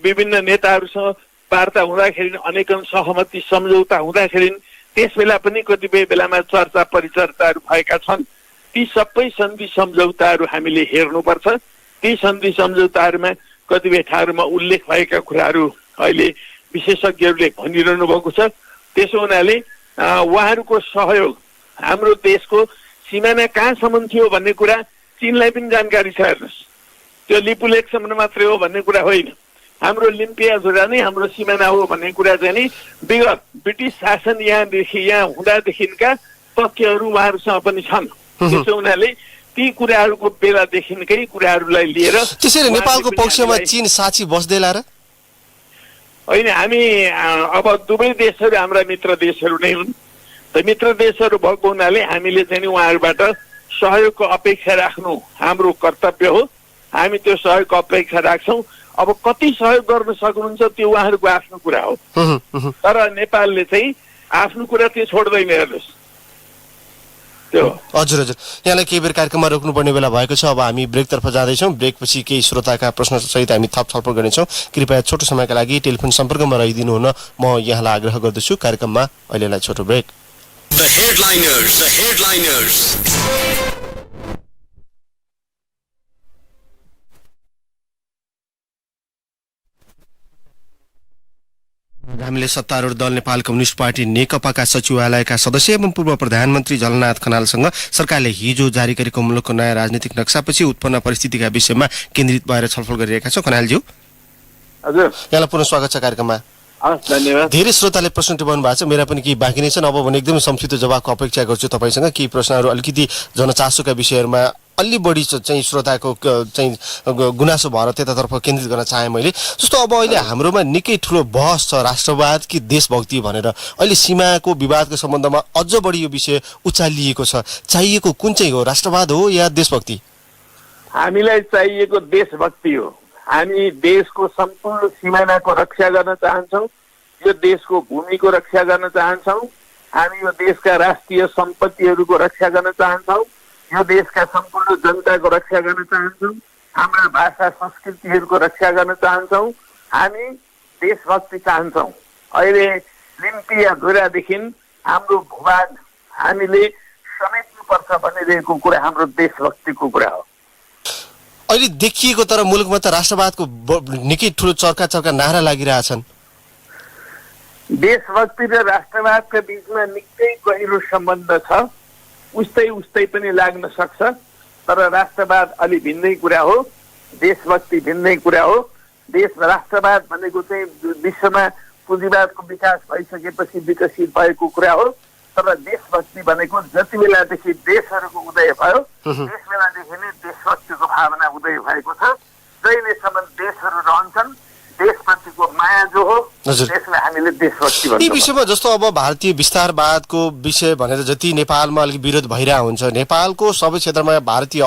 विभिन्न नेताहरूसँग वार्ता हुँदाखेरि, अनेकन सहमति सम्झौता हुँदाखेरि त्यस बेला पनि कतिपय बेलामा चर्चा परिचर्चाहरू भएका छन्। ती सबै सन्धि सम्झौताहरू हामीले हेर्नुपर्छ। ती सन्धि सम्झौताहरूमा कतिपय ठाउँमा उल्लेख भएका कुराहरू अहिले विशेषज्ञहरूले भनिरहनु भएको छ। त्यसो हुनाले उहाँहरूको सहयोग, हाम्रो देशको सिमाना कहाँसम्म थियो भन्ने कुरा चीनलाई पनि जानकारी छ। हेर्नुहोस्, त्यो लिपुलेकसम्म मात्रै हो भन्ने कुरा होइन। हाम्रो लिम्पियाधुरा नै हाम्रो सिमाना हो भन्ने कुरा चाहिँ नि विगत ब्रिटिस शासन यहाँ हुँदादेखिका तथ्यहरू उहाँहरूसँग पनि छन्। त्यसो हुनाले ती कुराहरूको बेलादेखिकै कुराहरूलाई लिएर त्यसैले नेपालको पक्षमा चीन साँची बस्दैला र? होइन, हामी अब दुवै देशहरू हाम्रा मित्र देशहरू नै हुन्। त मित्र देशहरू भएको हुनाले हामीले चाहिँ उहाँहरूबाट सहयोगको अपेक्षा राख्नु हाम्रो कर्तव्य हो। हामी त्यो सहयोगको अपेक्षा राख्छौँ। अब कति सहयोग गर्न सक्नुहुन्छ त्यो उहाँहरूको आफ्नो कुरा हो। तर नेपालले चाहिँ आफ्नो कुरा त्यो छोड्दैन। हेर्नुहोस् त्यो। हजुर हजुर, यहाँलाई केही बेर कार्यक्रममा रोक्नुपर्ने बेला भएको छ। अब हामी ब्रेकतर्फ जाँदैछौँ। ब्रेकपछि केही श्रोताका प्रश्नसहित हामी थप छलफल गर्नेछौँ। कृपया छोटो समयका लागि टेलिफोन सम्पर्कमा रहिदिनु हुन म यहाँलाई आग्रह गर्दछु। कार्यक्रममा अहिलेलाई छोटो ब्रेक। The headliners. हामीले सत्तारूढ दल नेपाल कम्युनिस्ट पार्टी नेकपाका सचिवालयका सदस्य एवं पूर्व प्रधानमन्त्री झलनाथ खनालसँग सरकारले हिजो जारी गरेको मुलुकको नयाँ राजनीतिक नक्सापछि उत्पन्न परिस्थितिका विषयमा केन्द्रित भएर छलफल गरिरहेका छौँ। खनालज्यू, हजुर, यहाँलाई पुनः स्वागत छ कार्यक्रममा। धन्यवाद। धेरै श्रोताले प्रश्न टिपाउनु भएको छ, मेरा पनि केही बाँकी नै छन्। अब भने एकदमै संक्षिप्त जवाबको अपेक्षा गर्छु तपाईँसँग। केही प्रश्नहरू अलिकति जनचासोका विषयहरूमा अलि बढी चाहिँ श्रोताको चाहिँ गुनासो भएर त्यतातर्फ केन्द्रित गर्न चाहेँ मैले। जस्तो अब अहिले हाम्रोमा निकै ठुलो बहस छ राष्ट्रवाद कि देशभक्ति भनेर। अहिले सीमाको विवादको सम्बन्धमा अझ बढी यो विषय उचालिएको छ। चाहिएको कुन चाहिँ हो, राष्ट्रवाद हो या देशभक्ति? हामीलाई चाहिएको देशभक्ति हो। हामी देशको सम्पूर्ण सिमानाको रक्षा गर्न चाहन्छौँ। यो देशको भूमिको रक्षा गर्न चाहन्छौँ। हामी यो देशका राष्ट्रिय सम्पत्तिहरूको रक्षा गर्न चाहन्छौँ। यो देशका सम्पूर्ण जनताको रक्षा गर्न चाहन्छौँ। हाम्रा भाषा संस्कृतिहरूको रक्षा गर्न चाहन्छौँ। हामी देशभक्ति चाहन्छौँ। अहिले लिम्पी अधुरादेखि हाम्रो भूभाग हामीले समेट्नुपर्छ भनिरहेको कुरा हाम्रो देशभक्तिको कुरा हो। अहिले देखिएको तर मुलुकमा त राष्ट्रवादको निकै ठुलो चर्का नारा लागिरहेछन्। देशभक्ति र राष्ट्रवादका बीचमा निकै गहिरो सम्बन्ध छ। उस्तै पनि लाग्न सक्छ। तर राष्ट्रवाद अलि भिन्नै कुरा हो, देशभक्ति भिन्नै कुरा हो। राष्ट्रवाद भनेको चाहिँ विश्वमा पुँजीवादको विकास भइसकेपछि विकसित भएको कुरा हो। तर देशभक्ति भनेको जति बेलादेखि देशहरूको उदय भयो त्यस बेलादेखि नै देशभक्तिको भावना उदय भएको छ। जहिलेसम्म देशहरू रहन्छन्, देशप्रतिको माया जो हो त्यसलाई हामीले देशभक्ति भन्छौँ। यी विषयमा जस्तो अब भारतीय विस्तारवादको विषय भनेर जति नेपालमा अलिक विरोध भइरहेको हुन्छ, नेपालको सबै क्षेत्रमा भारतीय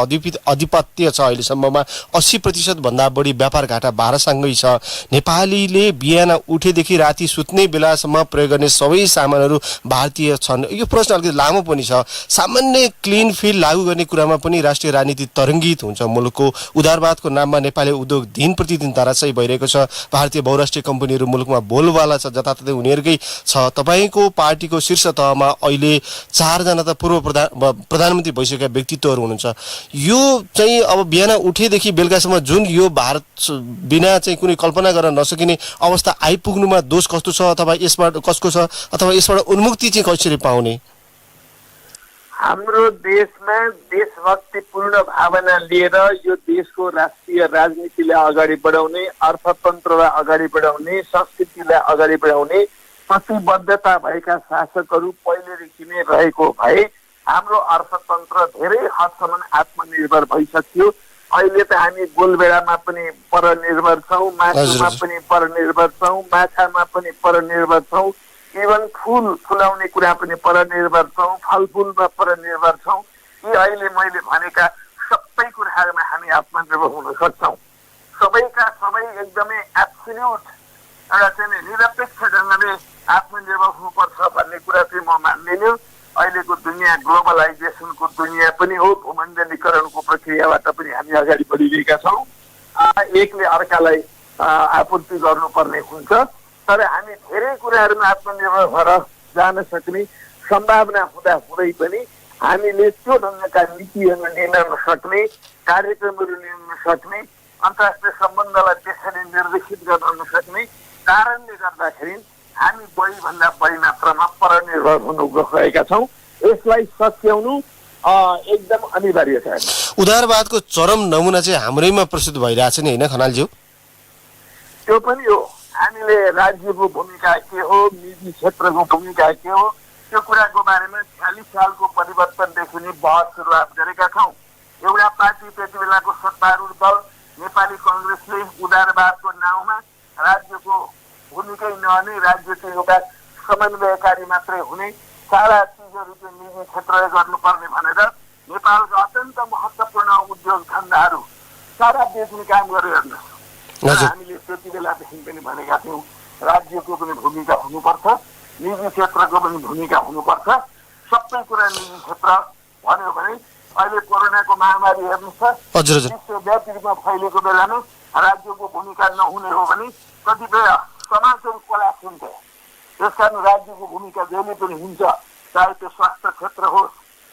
अधिपत्य छ। अहिलेसम्ममा 80% भन्दा बढी व्यापार घाटा भारतसँगै छ। नेपालीले बिहान उठेदेखि राति सुत्ने बेलासम्म प्रयोग गर्ने सबै सामानहरू भारतीय छन्। यो प्रश्न अलिकति लामो पनि छ। सामान्य क्लिन फिल्ड लागू गर्ने कुरामा पनि राष्ट्रिय राजनीति तरङ्गित हुन्छ। मुलुकको उदारवादको नाममा नेपाली उद्योग दिन प्रतिदिन धराशायी भइरहेको छ। भारतीय बहुराष्ट्रिय कम्पनीहरू मुलुकमा बोलवाला छ, जताततै उनीहरूकै छ। तपाईँको पार्टीको शीर्ष तहमा अहिले 4 जना त पूर्व प्रधानमन्त्री भइसकेका व्यक्तित्वहरू हुनुहुन्छ। यो चाहिँ अब बिहान उठेदेखि बेलुकासम्म जुन यो भारत बिना चाहिँ कुनै कल्पना गर्न नसकिने अवस्था आइपुग्नुमा दोष कस्तो छ, अथवा यसबाट कसको छ, अथवा यसबाट उन्मुक्ति चाहिँ कसरी पाउने? हाम्रो देशमा देशभक्तिपूर्ण भावना लिएर यो देशको राष्ट्रिय राजनीतिलाई अगाडि बढाउने, अर्थतन्त्रलाई अगाडि बढाउने, संस्कृतिलाई अगाडि बढाउने प्रतिबद्धता भएका शासकहरू पहिलेदेखि नै रहेको भए हाम्रो अर्थतन्त्र धेरै हदसम्म आत्मनिर्भर भइसक्यो। अहिले त हामी गोलबेडामा पनि परनिर्भर छौँ, मासुमा पनि परनिर्भर छौँ, माछामा पनि परनिर्भर छौँ, इभन फुल फुलाउने कुरा पनि परनिर्भर छौँ, फलफुलमा परनिर्भर छौँ। कि अहिले मैले भनेका सबै कुराहरूमा हामी आत्मनिर्भर हुन सक्छौँ। सबैका सबै एकदमै एब्सोल्युट एउटा चाहिँ निरपेक्ष ढङ्गले आत्मनिर्भर हुनुपर्छ भन्ने कुरा चाहिँ म मान्दिनँ। अहिलेको दुनियाँ ग्लोबलाइजेसनको दुनियाँ पनि हो, भूमण्डलीकरणको प्रक्रियाबाट पनि हामी अगाडि बढिरहेका छौँ। एकले अर्कालाई आपूर्ति गर्नुपर्ने हुन्छ, तर हामी धेरै कुराहरूमा आत्मनिर्भर भएर जान सक्ने सम्भावना हुँदै पनि हामीले त्यो ढङ्गका नीतिहरू लिन नसक्ने, कार्यक्रमहरू लिन नसक्ने, अन्तर्राष्ट्रिय सम्बन्धलाई त्यसरी निर्देशित गर्न नसक्ने कारणले गर्दाखेरि हामी बढीभन्दा बढी मात्रामा परनिर्भर हुन गएका छौँ। यसलाई सच्याउनु एकदम अनिवार्य छ। उदारवादको चरम नमुना चाहिँ हाम्रैमा प्रस्तुत भइरहेछ नि, होइन खनालज्यू? त्यो पनि हो। हामीले राज्यको भूमिका के हो, निजी क्षेत्रको भूमिका के हो, त्यो कुराको बारेमा ४० सालको परिवर्तनदेखि नै बहस सुरुवात गरेका छौँ। एउटा पार्टी त्यति बेलाको सत्तारूढ दल नेपाली कङ्ग्रेसले उदारवादको नाउँमा राज्यको भूमिकै नहुने, राज्य चाहिँ एउटा समन्वयकारी मात्रै हुने, सारा चिजहरू चाहिँ निजी क्षेत्रले गर्नुपर्ने भनेर नेपालका अत्यन्त महत्त्वपूर्ण उद्योग धन्दाहरू सारा बेच्ने काम गरेर हेर्नुहोस्। हामीले त्यति बेलादेखि पनि भनेका थियौँ राज्यको पनि भूमिका हुनुपर्छ, निजी क्षेत्रको पनि भूमिका हुनुपर्छ। सबै कुरा निजी क्षेत्र भन्यो भने अहिले कोरोनाको महामारी हेर्नुहोस् त, विश्वव्यापी रूपमा फैलिएको बेलामा राज्यको भूमिका नहुने हो भने कतिपय समाजहरू कोल्याप्स हुन्छ। त्यसकारण राज्यको भूमिका जहिले पनि हुन्छ, चाहे त्यो स्वास्थ्य क्षेत्र होस्,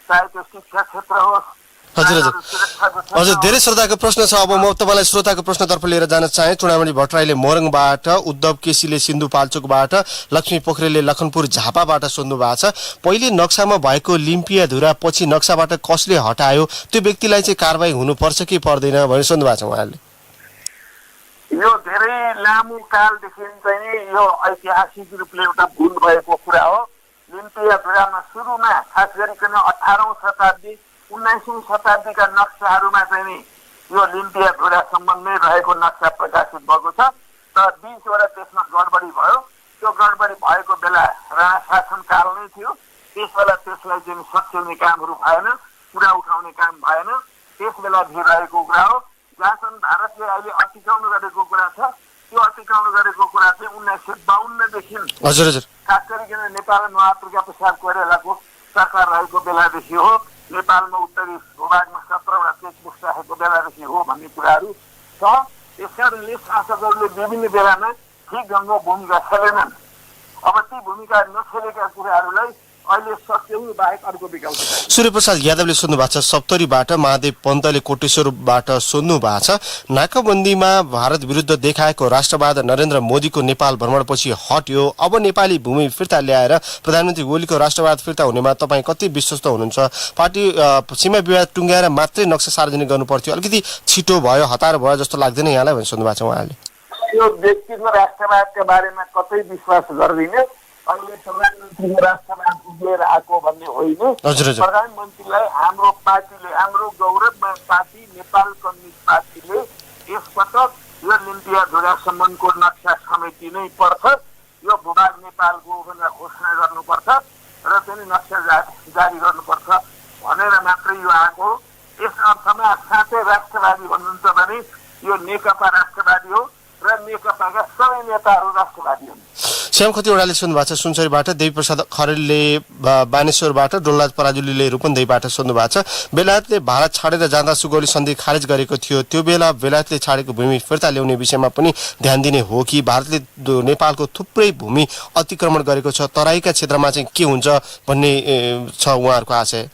चाहे त्यो शिक्षा क्षेत्र होस्। हजुर, धेरै श्रोताको प्रश्न छ। अब म तपाईँलाई श्रोताको प्रश्नतर्फ लिएर जान चाहे। चुडामणि भट्टराईले मोरङबाट, उद्धव केसीले सिन्धुपाल्चोकबाट, लक्ष्मी पोखरेलले लखनपुर झापाबाट सोध्नु भएको छ। पहिले नक्सामा भएको लिम्पिया धुरा पछि नक्साबाट कसले हटायो, त्यो व्यक्तिलाई चाहिँ कारबाही हुनुपर्छ कि पर्दैन भनेर सोध्नु भएको छ उहाँहरूले। यो धेरै लामो कालदेखि चाहिँ यो ऐतिहासिक रूपले एउटा भुल भएको कुरा हो। लिम्पिया धुरामा सुरुमा खास गरिकन 18औं शताब्दी 19औं शताब्दीका नक्साहरूमा चाहिँ नि यो लिम्पिया धुरा सम्बन्धी रहेको नक्सा प्रकाशित भएको छ। तर 20 वटा त्यसमा गडबडी भयो। त्यो गडबडी भएको बेला राणा शासनकाल नै थियो। त्यस बेला त्यसलाई चाहिँ सच्याउने कामहरू भएन, कुरा उठाउने काम भएन। त्यस बेला रहेको कुरा हो। जहाँसम्म भारतले अहिले अतिक्रमण गरेको कुरा छ, त्यो अतिक्रमण गरेको कुरा चाहिँ 1952देखि खास गरिकन नेपालमा महात्मा प्रसाद कोइरालाको सरकार रहेको बेलादेखि हो। नेपालमा उत्तरी भूभागमा 17 वटा चेकपोस्ट राखेको बेलादेखि हो भन्ने कुराहरू छ। त्यसकारणले शासकहरूले विभिन्न बेलामा ठिक ढङ्गको भूमिका खेलेनन्। अब ती भूमिका नखेलेका कुराहरूलाई अहिले सच्याउनु बाहेक अर्को विकल्प छैन। सूर्यप्रसाद यादवले सोध्नु भएको छ सप्तरीबाट। महादेव पन्तले कोटेश्वरबाट सोध्नु भएको छ नाकाबन्दीमा भारत विरुद्ध देखाएको राष्ट्रवाद नरेन्द्र मोदीको नेपाल भ्रमणपछि हट्यो, अब नेपाली भूमि फिर्ता ल्याएर प्रधानमन्त्री ओलीको राष्ट्रवाद फिर्ता हुनेमा तपाईँ कति विश्वस्त हुनुहुन्छ? पार्टी सीमा विवाद टुङ्ग्याएर मात्रै नक्सा सार्वजनिक गर्नु पर्थ्यो, अलिकति छिटो भयो, हतार भयो जस्तो लाग्दैन यहाँलाई भनेर सोध्नु भएको छ उहाँले। यो व्यक्तिगत राष्ट्रवादका बारेमा कतै विश्वास गर्दिनँ। अहिले प्रधानमन्त्रीको राष्ट्रवाद उभिएर आएको भन्ने होइन। प्रधानमन्त्रीलाई हाम्रो पार्टीले, हाम्रो गौरवमय पार्टी नेपाल कम्युनिस्ट पार्टीले यसपटक यो लिम्पिया धुरा सम्बन्धको नक्सा समिति नै पर्छ, यो भूभाग नेपालको भनेर घोषणा गर्नुपर्छ र चाहिँ नक्सा जारी गर्नुपर्छ भनेर मात्रै यो आएको। यस अर्थमा साँच्चै राष्ट्रवादी भन्नुहुन्छ भने यो नेकपा राष्ट्रवादी हो र नेकपाका सबै नेताहरू राष्ट्रवादी हुन्। श्याम खतिवडाले सोध्नु भएको छ सुनसरीबाट। देवीप्रसाद खरेलले बानेश्वरबाट, डोलराज पराजुलीले रूपन्देहीबाट सोध्नु भएको छ बेलायतले भारत छाडेर जाँदा सुगौली सन्धि खारेज गरेको थियो, त्यो बेला बेलायतले छाडेको भूमि फिर्ता ल्याउने विषयमा पनि ध्यान दिने हो कि? भारतले नेपालको थुप्रै भूमि अतिक्रमण गरेको छ, तराईका क्षेत्रमा चाहिँ के हुन्छ भन्ने छ उहाँहरूको आशय।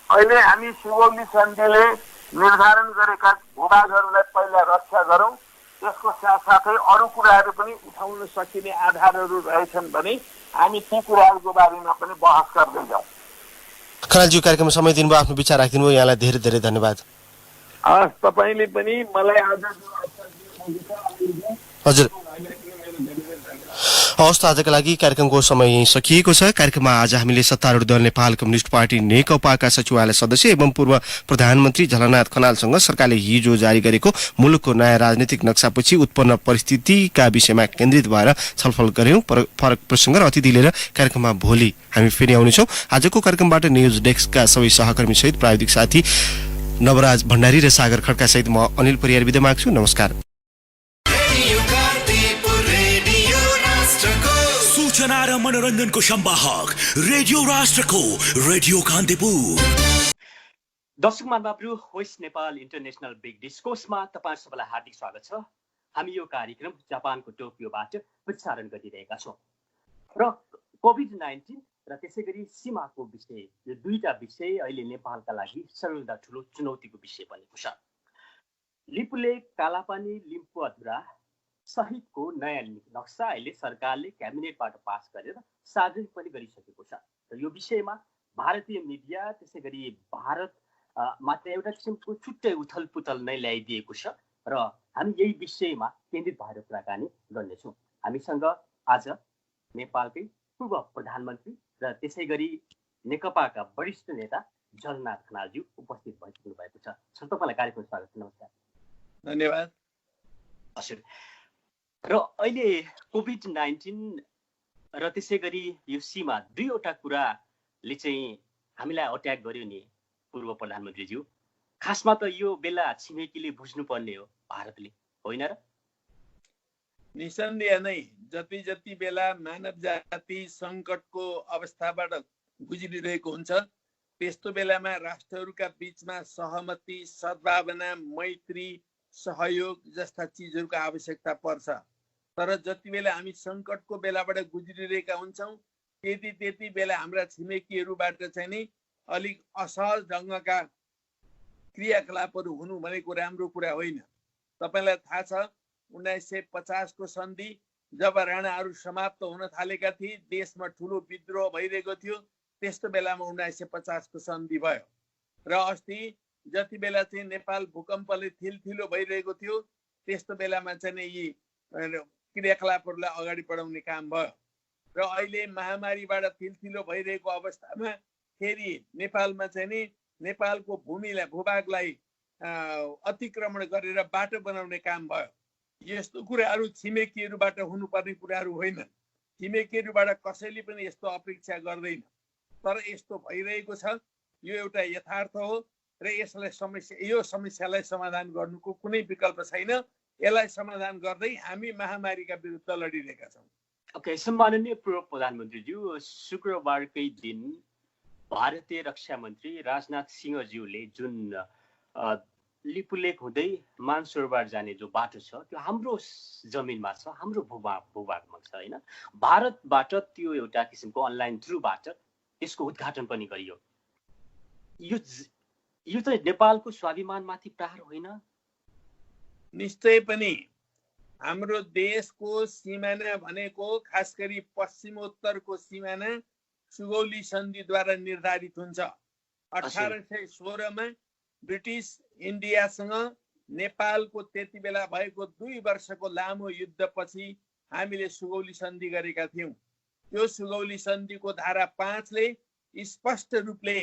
अहिले हामी सुगौली सन्धिले निर्धारण गरेका भूभागहरूलाई पहिला रक्षा गरौँ, त्यसको साथसाथै अरू कुराहरू पनि उठाउन सकिने आधारहरू रहेछन् भने हामी ती कुराहरूको बारेमा पनि बहस गर्दै जाउँ। खनालज्यू कार्यक्रममा समय दिनुभयो, आफ्नो विचार राखिदिनु भयो, यहाँलाई धेरै धेरै धन्यवाद। हस्, तपाईँले पनि मलाई आज हजुर हवस् त आजका लागि कार्यक्रमको समय यही सकिएको छ। कार्यक्रममा आज हामीले सत्तारूढ दल नेपाल कम्युनिस्ट पार्टी नेकपाका सचिवालय सदस्य एवं पूर्व प्रधानमन्त्री झलनाथ खनालसँग सरकारले हिजो जारी गरेको मुलुकको नयाँ राजनीतिक नक्सापछि उत्पन्न परिस्थितिका विषयमा केन्द्रित भएर छलफल गर्यौं। फरक प्रसंग र अतिथि लिएर कार्यक्रममा भोलि हामी फेरि आउनेछौँ। आजको कार्यक्रमबाट न्युज डेस्कका सबै सहकर्मी सहित प्राविधिक साथी नवराज भण्डारी र सागर खड्का सहित म अनिल परियार बिदा माग्छु। नमस्कार। सूचना र मनोरञ्जनको संवाहक रेडियो राष्ट्रको रेडियो कान्तिपुर। दर्शक महानुभावहरू, होस्ट नेपाल इन्टरनेसनल बिग डिस्कोर्समा तपाईँ सबैलाई हार्दिक स्वागत छ। हामी यो कार्यक्रम जापानको टोकियोबाट प्रसारण गरिरहेका छौँ र कोभिड-19 र त्यसै गरी सीमाको विषय, यो दुईटा विषय अहिले नेपालका लागि सबैभन्दा ठुलो चुनौतीको विषय बनेको छ। लिपुलेक, कालापानी, लिम्पुअधुरा सहितको नयाँ नक्सा अहिले सरकारले क्याबिनेटबाट पास गरेर सार्वजनिक पनि गरिसकेको छ र यो विषयमा भारतीय मिडिया त्यसै गरी भारतमा एउटा किसिमको छुट्टै उथलपुथल नै ल्याइदिएको छ र हामी यही विषयमा केन्द्रित भएर कुराकानी गर्नेछौँ। हामीसँग आज नेपालकै पूर्व प्रधानमन्त्री र त्यसै गरी नेकपाका वरिष्ठ नेता झलनाथ खनालज्यू उपस्थित भइसक्नु भएको छ। सर, तपाईँलाई कार्यक्रममा स्वागत छ। नमस्कार। धन्यवाद। हजुर, र अहिले कोभिड-19 र त्यसै गरी यो सीमा दुईवटा कुराले चाहिँ हामीलाई अट्याक गर्यो नि पूर्व प्रधानमन्त्रीज्यू। खासमा त यो बेला छिमेकीले बुझ्नुपर्ने हो, भारतले, होइन र? निसन्देह नै जति जति बेला मानव जाति सङ्कटको अवस्थाबाट गुज्रिरहेको हुन्छ त्यस्तो बेलामा राष्ट्रहरूका बीचमा सहमति, सद्भावना, मैत्री, सहयोग जस्ता चिजहरूको आवश्यकता पर्छ। तर जति बेला हामी सङ्कटको बेलाबाट गुज्रिरहेका हुन्छौँ त्यति बेला हाम्रा छिमेकीहरूबाट चाहिँ नि अलिक असहज ढङ्गका क्रियाकलापहरू हुनु भनेको राम्रो कुरा होइन। तपाईँलाई थाहा छ 1950 को सन्धि जब राणाहरू समाप्त हुन थालेका थिए, देशमा ठुलो विद्रोह भइरहेको थियो, त्यस्तो बेलामा 1950 को सन्धि भयो र अस्ति जति बेला चाहिँ नेपाल भूकम्पले थिलथिलो भइरहेको थियो त्यस्तो बेलामा चाहिँ यी क्रियाकलापहरूलाई अगाडि बढाउने काम भयो र अहिले महामारीबाट थिलथिलो भइरहेको अवस्थामा फेरि नेपालमा चाहिँ नि नेपालको भूभागलाई अतिक्रमण गरेर बाटो बनाउने काम भयो। यस्तो कुराहरू छिमेकीहरूबाट हुनुपर्ने कुराहरू होइन। छिमेकीहरूबाट कसैले पनि यस्तो अपेक्षा गर्दैन, तर यस्तो भइरहेको छ। यो एउटा यथार्थ हो र यो समस्यालाई समाधान गर्नुको कुनै विकल्प छैन। यसलाई समाधान गर्दै हामी महामारीका विरुद्ध लडिरहेका छौँ। ओके, सम्माननीय पूर्व प्रधानमन्त्रीज्यू, शुक्रबारकै दिन भारतीय रक्षा मन्त्री राजनाथ सिंहज्यूले जुन लिपुलेक हुँदै मानसरोवर जाने जो बाटो छ त्यो हाम्रो जमिनमा छ, हाम्रो भूभागमा छ, होइन? भारतबाट त्यो एउटा किसिमको अनलाइन थ्रुबाट त्यसको उद्घाटन पनि गरियो। यो त नेपालको स्वाभिमानमाथि प्रहार होइन? निश्चय पनि। हाम्रो देशको सिमाना भनेको खास गरी पश्चिमोत्तरको सिमाना सुगौली सन्धिद्वारा निर्धारित हुन्छ। 1816 मा ब्रिटिस इन्डियासँग नेपालको त्यति बेला भएको 2 वर्षको लामो युद्धपछि हामीले सुगौली सन्धि गरेका थियौँ। त्यो सुगौली सन्धिको धारा 5 ले स्पष्ट रूपले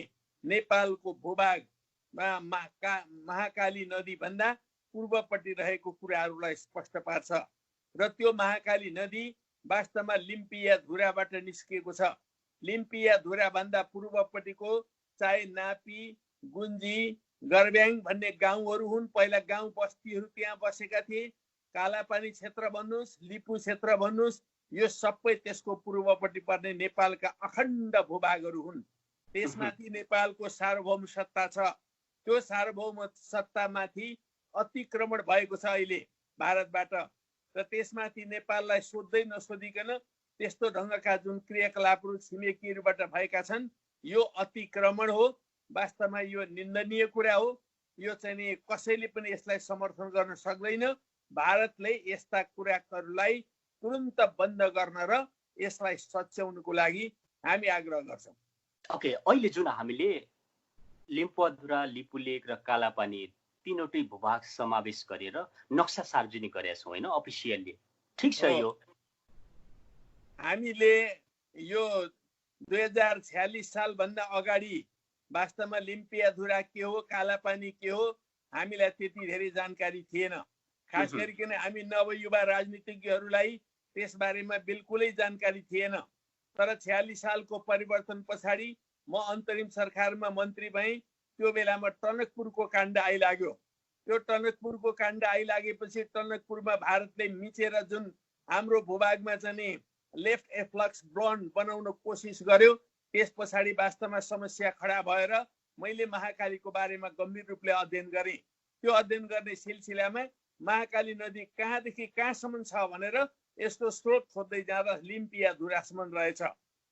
नेपालको भूभागमा महाकाली नदी भन्दा पूर्वपट्टि रहेको कुराहरूलाई स्पष्ट पार्छ र त्यो महाकाली नदी वास्तवमा लिम्पिया धुराबाट निस्किएको छ। लिम्पिया धुरा भन्दा पूर्वपट्टिको चाहे नापी, गुन्जी, गर्ब्याङ भन्ने गाउँहरू हुन्। पहिला गाउँ बस्तीहरू त्यहाँ बसेका थिए। कालापानी क्षेत्र भन्नुहोस्, लिपु क्षेत्र भन्नुहोस्, यो सबै त्यसको पूर्वपट्टि पर्ने नेपालका अखण्ड भूभागहरू हुन्। त्यसमाथि नेपालको सार्वभौम सत्ता छ। त्यो सार्वभौम सत्तामाथि अतिक्रमण भएको छ अहिले भारतबाट र त्यसमाथि नेपाललाई सोध्दै नसोधिकन त्यस्तो ढङ्गका जुन क्रियाकलापहरू छिमेकीहरूबाट भएका छन् यो अतिक्रमण हो। वास्तवमा यो निन्दनीय कुरा हो। यो चाहिँ नि कसैले पनि यसलाई समर्थन गर्न सक्दैन। भारतले यस्ता कुराहरूलाई तुरुन्त बन्द गर्न र यसलाई सच्याउनको लागि हामी आग्रह गर्छौँ। ओके, अहिले जुन हामीले लिम्पुअधुरा, लिपुलेक र कालापानी तीनवटै भूभाग समावेश गरेर नक्सा सार्वजनिक गरेका छौँ, होइन? अफिसियल्ली ठिक छ। यो हामीले यो 2046 सालभन्दा अगाडि वास्तवमा लिम्पियाधुरा के हो, कालापानी के हो, हामीलाई त्यति धेरै जानकारी थिएन। खास गरिकन हामी नवयुवा राजनीतिज्ञहरूलाई त्यसबारेमा बिल्कुलै जानकारी थिएन। तर 46 सालको परिवर्तन पछाडि म अन्तरिम सरकारमा मन्त्री भएँ। त्यो बेलामा टनकपुरको काण्ड आइलाग्यो। त्यो टनकपुरको काण्ड आइलागेपछि टनकपुरमा भारतले मिचेर जुन हाम्रो भूभागमा चाहिँ लेफ्ट एफ्लक्स ब्रन्ड बनाउन कोसिस गर्यो, त्यस पछाडि वास्तवमा समस्या खडा भएर मैले महाकालीको बारेमा गम्भीर रूपले अध्ययन गरेँ। त्यो अध्ययन गर्ने सिलसिलामा महाकाली नदी कहाँदेखि कहाँसम्म छ भनेर यसको स्रोत खोज्दै जाँदा लिम्पियाधुरासम्म रहेछ।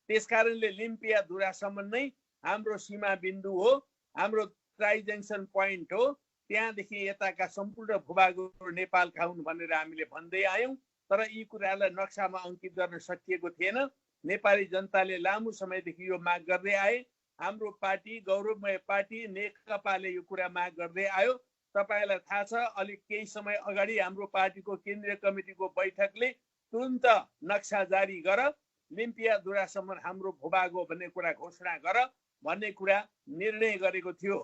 त्यसकारणले लिम्पियाधुरासम्म नै हाम्रो सीमा बिन्दु हो, हाम्रो ट्राई जङ्सन पोइन्ट हो। त्यहाँदेखि यताका सम्पूर्ण भूभागहरू नेपालका हुन् भनेर हामीले भन्दै आयौँ। तर यी कुरालाई नक्सामा अङ्कित गर्न सकिएको थिएन। नेपाली जनताले लामो समयदेखि यो माग गर्दै आए। हाम्रो पार्टी गौरवमय पार्टी नेकपाले यो कुरा माग गर्दै आयो। तपाईँलाई थाहा छ, अलिक केही समय अगाडि हाम्रो पार्टीको केन्द्रीय कमिटीको बैठकले तुरन्त नक्सा जारी गर, लिम्पियाधुरासम्म हाम्रो भूभाग हो भन्ने कुरा घोषणा गर भन्ने कुरा निर्णय गरेको थियो।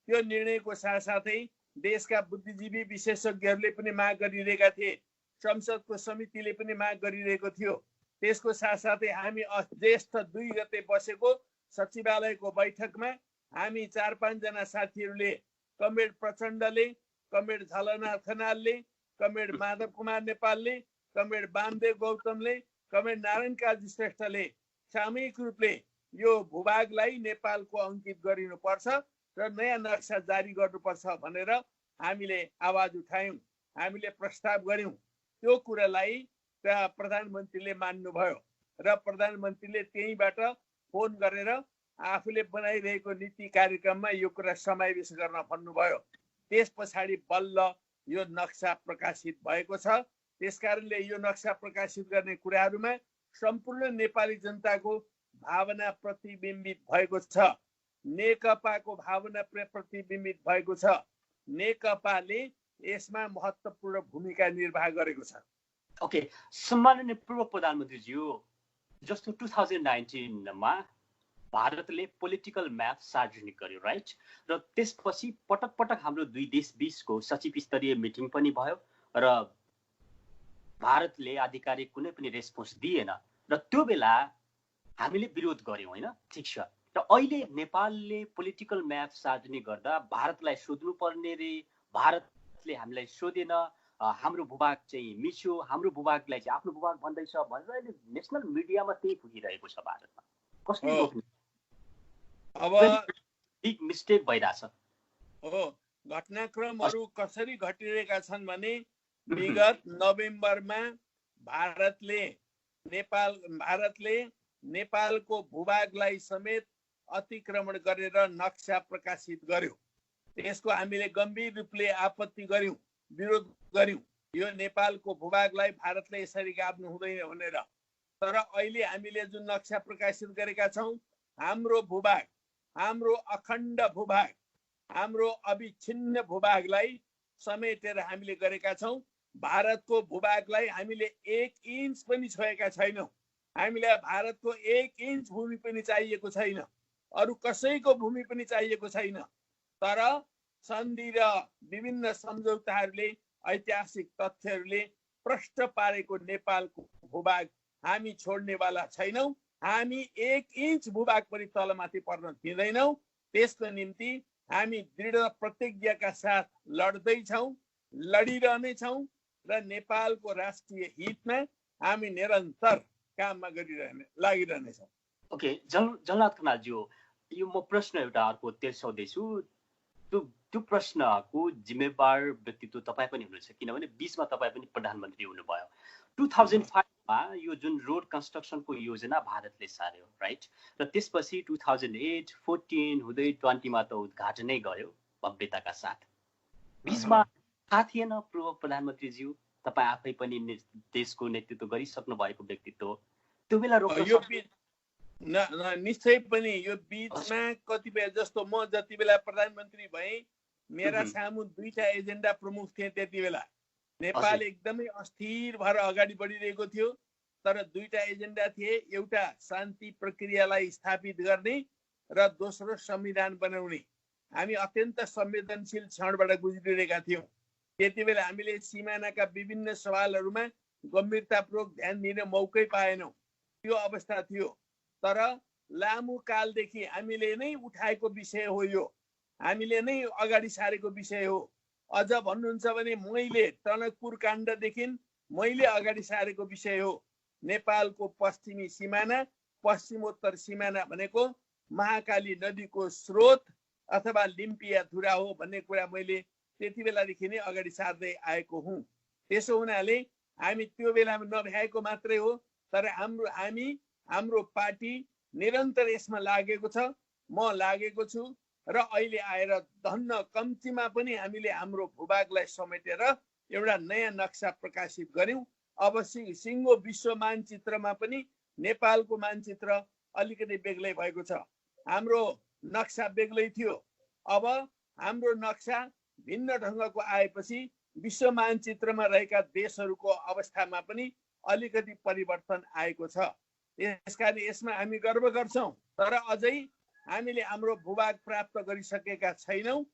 त्यो निर्णयको साथसाथै देशका बुद्धिजीवी विशेषज्ञहरूले पनि माग गरिरहेका थिए, संसदको समितिले पनि माग गरिरहेको थियो। त्यसको साथसाथै हामी ज्येष्ठ 2 गते बसेको सचिवालयको बैठकमा हामी 4-5 जना साथीहरूले, कमरेड प्रचण्डले, कमरेड झलनाथ खनालले, कमरेड माधव कुमार नेपालले, कमरेड वामदेव गौतमले, कमरेड नारायण काजी श्रेष्ठले सामूहिक रूपले यो भूभागलाई नेपालको अङ्कित गरिनुपर्छ र नयाँ नक्सा जारी गर्नुपर्छ भनेर हामीले आवाज उठायौँ, हामीले प्रस्ताव गर्यौँ। त्यो कुरालाई प्रधानमन्त्रीले मान्नुभयो र प्रधानमन्त्रीले त्यहीँबाट फोन गरेर आफूले बनाइरहेको नीति कार्यक्रममा यो कुरा समावेश गर्न भन्नुभयो। त्यस पछाडि बल्ल यो नक्सा प्रकाशित भएको छ। त्यसकारणले यो नक्सा प्रकाशित गर्ने कुराहरूमा सम्पूर्ण नेपाली जनताको भावना प्रतिबिम्बित भएको छ, नेकपाको भावना प्रतिबिम्बित भएको छ। नेकपाले यसमा महत्त्वपूर्ण भूमिका निर्वाह गरेको छ। ओके, सम्माननीय पूर्व प्रधानमन्त्रीज्यू, जस्तो 2019मा भारतले पोलिटिकल म्याप सार्वजनिक गर्यो, राइट? र त्यसपछि पटक पटक हाम्रो दुई देश बीचको सचिव स्तरीय मिटिङ पनि भयो र भारतले आधिकारिक कुनै पनि रेस्पोन्स दिएन र त्यो बेला हामीले विरोध गर्यौँ, होइन? ठिक छ। र अहिले नेपालले पोलिटिकल म्याप सार्वजनिक गर्दा भारतलाई सोध्नु पर्ने रे, भारतले हामीलाई सोधेन, हाम्रो भूभाग चाहिँ मिच्यो, हाम्रो भूभागलाई चाहिँ आफ्नो भूभाग भन्दैछ भनेर अहिले नेसनल मिडियामा त्यही पुगिरहेको छ भारतमा। कसले रोक्ने? अब बिग मिस्टेक भइरहेछ हो। घटनाक्रमहरू कसरी घटिरहेका छन् भने विगत नोभेम्बरमा भारतले नेपालको भूभागलाई समेत अतिक्रमण गरेर नक्सा प्रकाशित गर्यो। त्यसको हामीले गम्भीर रूपले आपत्ति गर्यौँ, विरोध गर्यौँ। यो नेपालको भूभागलाई भारतले यसरी गाभ्नु हुँदैन भनेर। तर अहिले हामीले जुन नक्सा प्रकाशित गरेका छौँ, हाम्रो भूभाग, हाम्रो अखण्ड भूभाग, हाम्रो अविच्छिन्न भूभागलाई समेटेर हामीले गरेका छौँ। भारतको भूभागलाई हामीले 1 इन्च पनि छोएका छैनौँ। हामीलाई भारतको 1 इन्च भूमि पनि चाहिएको छैन, अरू कसैको भूमि पनि चाहिएको छैन। तर सन्धि र विभिन्न सम्झौताहरूले, ऐतिहासिक तथ्यहरूले प्रष्ट पारेको नेपालको भूभाग हामी छोड्नेवाला छैनौँ। हामी 1 इन्च भूभाग पनि तलमाथि पर्न दिँदैनौँ। त्यसको निम्ति हामी दृढ प्रतिज्ञाका साथ लड्दैछौँ, लडिरहनेछौँ र नेपालको राष्ट्रिय हितमा हामी निरन्तर काममा लागिरहनेछौँ। ओके, जलनाथ खनालज्यू, यो म प्रश्न एउटा अर्को तेर्साउँदैछु। त्यो प्रश्नको जिम्मेवार व्यक्तित्व तपाईँ पनि हुनुहुन्छ, किनभने बीचमा तपाईँ पनि प्रधानमन्त्री हुनुभयो। 2005मा यो जुन रोड कन्स्ट्रक्सनको योजना भारतले सार्यो, राइट? र त्यसपछि 2008, 14 हुँदै 20मा त उद्घाटनै गयो भव्यताका साथ। बीचमा थाहा थिएन पूर्व प्रधानमन्त्रीज्यू, तपाईँ आफै पनि देशको नेतृत्व गरिसक्नु भएको व्यक्तित्व, त्यो बेला निश्चय पनि यो बीचमा कतिपय, जस्तो म जति बेला प्रधानमन्त्री भएँ, मेरा सामु 2टा एजेन्डा प्रमुख थिए त्यति बेला। नेपाल एकदमै अस्थिर भएर अगाडि बढिरहेको थियो, तर दुईटा एजेन्डा थिए, एउटा शान्ति प्रक्रियालाई स्थापित गर्ने र दोस्रो संविधान बनाउने। हामी अत्यन्त संवेदनशील क्षणबाट गुज्रिरहेका थियौँ। त्यति बेला हामीले सिमानाका विभिन्न सवालहरूमा गम्भीरतापूर्वक ध्यान दिने मौकै पाएनौँ। त्यो अवस्था थियो। तर लामो कालदेखि हामीले नै उठाएको विषय हो यो, हामीले नै अगाडि सारेको विषय हो। अझ भन्नुहुन्छ भने मैले टनकपुर काण्डदेखि मैले अगाडि सारेको विषय हो। नेपालको पश्चिमी सिमाना, पश्चिमोत्तर सिमाना भनेको महाकाली नदीको स्रोत अथवा लिम्पियाधुरा हो भन्ने कुरा मैले त्यति बेलादेखि नै अगाडि सार्दै आएको हुँ। त्यसो हुनाले हामी त्यो बेलामा नभ्याएको मात्रै हो, तर हाम्रो पार्टी निरन्तर यसमा लागेको छ, म लागेको छु र अहिले आएर धन्न कम्तीमा पनि हामीले हाम्रो भूभागलाई समेटेर एउटा नयाँ नक्सा प्रकाशित गर्यौं। अब सिङ्गो विश्व मानचित्रमा पनि नेपालको मानचित्र अलिकति बेग्लै भएको छ। हाम्रो नक्सा बेग्लै थियो, अब हाम्रो नक्सा भिन्न ढङ्गको आएपछि विश्व मानचित्रमा रहेका देशहरूको अवस्थामा पनि अलिकति परिवर्तन आएको छ। त्यसकारण यसमा हामी गर्व गर्छौँ, तर अझै हामीले हाम्रो भूभाग प्राप्त गरिसकेका छैनौँ।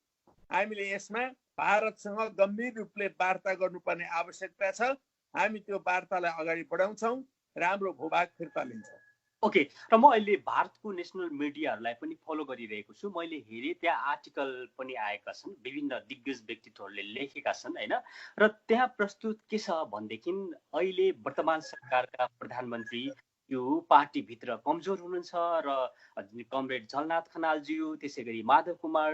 हामीले यसमा भारतसँग गम्भीर रूपले वार्ता गर्नुपर्ने आवश्यकता छ। हामी त्यो वार्तालाई अगाडि बढाउँछौँ र हाम्रो भूभाग फिर्ता लिन्छौँ। ओके, र म अहिले भारतको नेसनल मिडियाहरूलाई पनि फलो गरिरहेको छु। मैले हेरेँ त्यहाँ आर्टिकल पनि आएका छन्, विभिन्न दिग्गज व्यक्तित्वहरूले लेखेका छन् होइन। र त्यहाँ प्रस्तुत के छ भनेदेखि अहिले वर्तमान सरकारका प्रधानमन्त्री यो पार्टीभित्र कमजोर हुनुहुन्छ र कमरेड झलनाथ खनालज्यू, त्यसै गरी माधव कुमार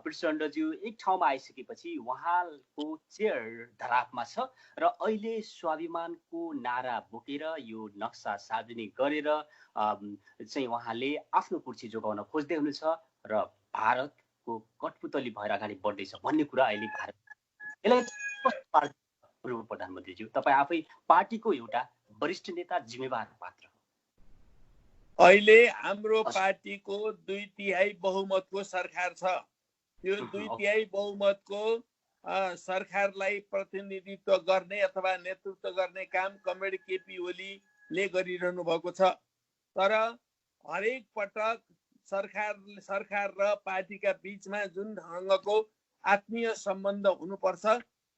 प्रचण्डज्यू एक ठाउँमा आइसकेपछि उहाँको चेयर धरापमा छ र अहिले स्वाभिमानको नारा बोकेर यो नक्सा सार्वजनिक गरेर चाहिँ उहाँले आफ्नो कुर्सी जोगाउन खोज्दै हुनुहुन्छ र भारतको कठपुतली भएर अगाडि बढ्दैछ भन्ने कुरा अहिले भारत। यसलाई पूर्व प्रधानमन्त्रीज्यू, तपाईँ आफै पार्टीको एउटा वरिष्ठ नेता, जिम्मेवार पात्र। अहिले हाम्रो पार्टीको 2/3 बहुमतको सरकार छ। त्यो 2/3 बहुमतको सरकारलाई प्रतिनिधित्व गर्ने अथवा नेतृत्व गर्ने काम कमरेड केपी ओलीले गरिरहनु भएको छ। तर हरेक पटक सरकार र पार्टीका बीचमा जुन ढङ्गको आत्मीय सम्बन्ध हुनुपर्छ